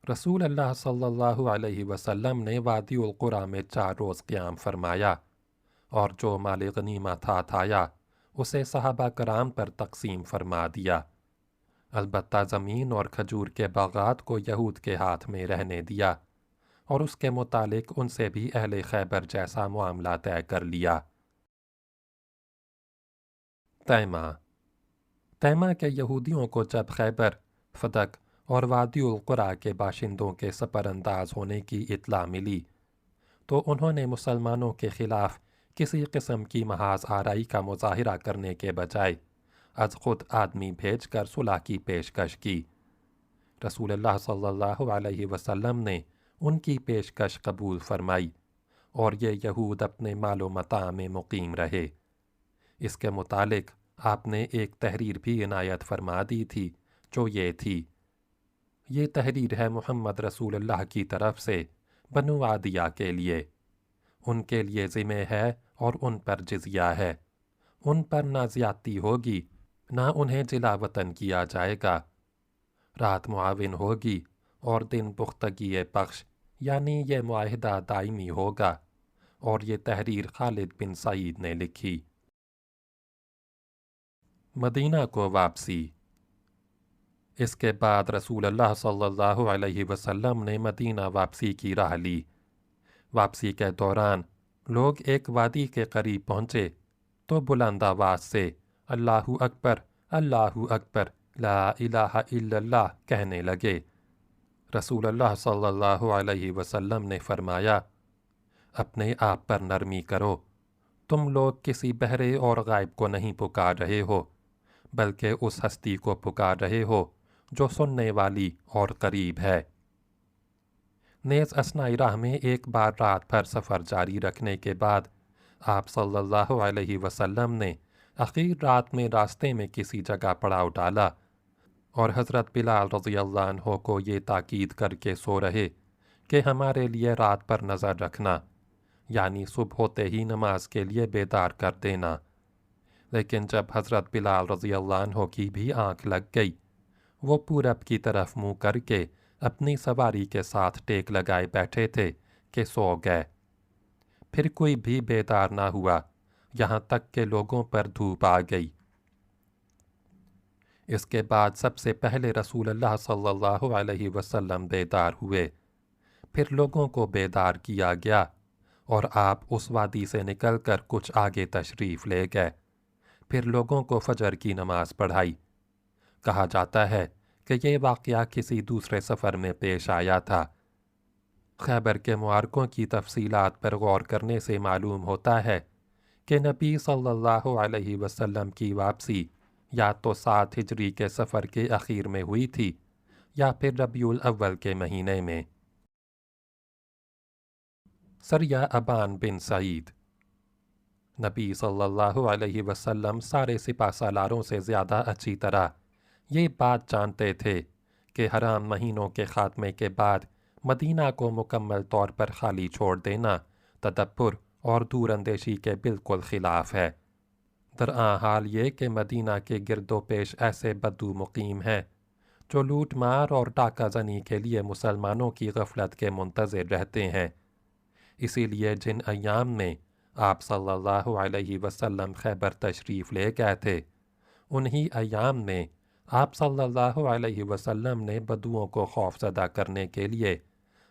रसूल अल्लाह सल्लल्लाहु अलैहि वसल्लम ने वादिउल क़ुरा में 4 रोज़ क़याम फरमाया और जो माल गनीमत हाथ आया उसे सहाबा कराम पर तक़सीम फरमा दिया। अलबत्ता ज़मीन और खजूर के बागात को यहूद के हाथ में रहने दिया और उसके मुतालिक उनसे भी अहले खैबर जैसा मामला तय कर लिया। तैमा तैमा के यहूदियों को जब खैबर, फदक और वादिउल क़ुरा के बाशिंदों के सपरअंदाज होने की इत्ला मिली तो उन्होंने मुसलमानों के ख़िलाफ़ किसी किस्म की महाज आराई का मुज़ाहिरा करने के बजाय अज खुद आदमी भेजकर सुलह की पेशकश की। रसूलुल्लाह सल्लल्लाहु अलैहि वसल्लम ने उनकी पेशकश कबूल फरमाई और ये यहूद अपने मालो मता में मुकीम रहे। इसके मुतालिक आपने एक तहरीर भी इनायत फरमा दी थी जो ये थी, ये तहरीर है मोहम्मद रसूलुल्लाह की तरफ से बनु आदिया के लिए। उनके लिए ज़िम्मे है और उन पर जिज़िया है। उन पर ना ज़्यादती होगी ना उन्हें जिला वतन किया जाएगा। रात मुआविन होगी और दिन पुख्तगी बख्श, यानी ये मुआहिदा दायमी होगा। और ये तहरीर खालिद बिन सईद ने लिखी। मदीना को वापसी। इसके बाद रसूलुल्लाह सल्लल्लाहु अलैहि वसल्लम ने मदीना वापसी की राह ली। वापसी के दौरान लोग एक वादी के करीब पहुँचे तो बुलंद आवाज़ से अल्लाहु अकबर, अल्लाहु अकबर, ला इलाहा इल्लल्लाह कहने लगे। रसूलुल्लाह सल्लल्लाहु अलैहि वसल्लम ने फरमाया, अपने आप पर नरमी करो, तुम लोग किसी बहरे और गायब को नहीं पुकार रहे हो, बल्कि उस हस्ती को पुकार रहे हो जो सुनने वाली और करीब है। नेज़ असनाई राह में एक बार रात भर सफ़र जारी रखने के बाद आप सल्लल्लाहु अलैहि वसल्लम ने आखिर रात में रास्ते में किसी जगह पड़ाव डाला और हज़रत बिलाल रज़ियल्लाहु अन्हु को ये ताकीद करके सो रहे कि हमारे लिए रात पर नज़र रखना, यानी सुबह होते ही नमाज के लिए बेदार कर देना। लेकिन जब हज़रत बिलाल रज़ियल्लाहु अन्हु की भी आँख लग गई, वो पूरब की तरफ मुँह करके अपनी सवारी के साथ टेक लगाए बैठे थे कि सो गए। फिर कोई भी बेदार ना हुआ, यहाँ तक के लोगों पर धूप आ गई। इसके बाद सबसे पहले रसूलुल्लाह सल्लल्लाहु अलैहि वसल्लम बेदार हुए। फिर लोगों को बेदार किया गया और आप उस वादी से निकलकर कुछ आगे तशरीफ़ ले गए। फिर लोगों को फजर की नमाज पढ़ाई। कहा जाता है कि ये वाक़या किसी दूसरे सफ़र में पेश आया था। खैबर के मुआरकों की तफसीलात पर गौर करने से मालूम होता है कि नबी सल्लल्लाहु अलैहि वसल्लम की वापसी या तो 7 हिजरी के सफ़र के आखिर में हुई थी या फिर रबीउल अव्वल के महीने में। सरिया अबान बिन सईद। नबी सल्लल्लाहु अलैहि वसल्लम सारे सिपा सालारों से ज़्यादा अच्छी तरह ये बात जानते थे कि हराम महीनों के ख़ात्मे के बाद मदीना को मुकम्मल तौर पर खाली छोड़ देना तदब्बुर और दूर अंदेशी के बिल्कुल ख़िलाफ़ है। दरअसल हाल ये कि मदीना के गिरदो पेश ऐसे बद्दू मुकीम हैं जो लूट मार और डाका जनी के लिए मुसलमानों की गफलत के मुंतज़िर रहते हैं। इसीलिए जिन अय्याम में आप सल्लल्लाहु अलैहि वसल्लम खैबर तशरीफ़ ले गए थे, उन्हीं अय्याम में आप सल्लल्लाहु अलैहि वसल्लम ने बद्दुओं को खौफज़दा करने के लिए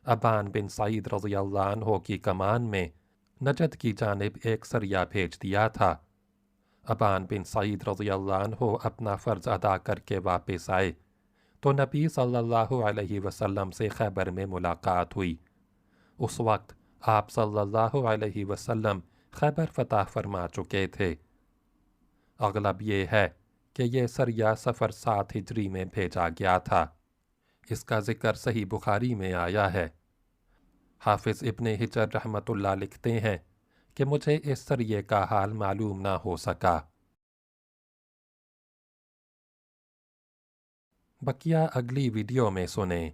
अबान बिन सईद रज़ी अल्लाह अन्हो की कमान में नजद की जानिब एक सरिया भेज दिया था। अबान बिन सईद रज़ी अल्लाह अन्हो अपना फ़र्ज़ अदा करके वापस आए तो नबी सल्लल्लाहु अलैहि वसल्लम से खैबर में मुलाकात हुई। उस वक्त आप सल्लल्लाहु अलैहि वसल्लम खैबर फ़तह फरमा चुके थे। अगलब ये है कि ये सरिया सफ़र 7 हिजरी में भेजा गया था। इसका ज़िक्र सही बुखारी में आया है। हाफिज़ इब्ने हिजर रहमतुल्लाह लिखते हैं कि मुझे इस सरिये का हाल मालूम ना हो सका। बकिया अगली वीडियो में सुनें।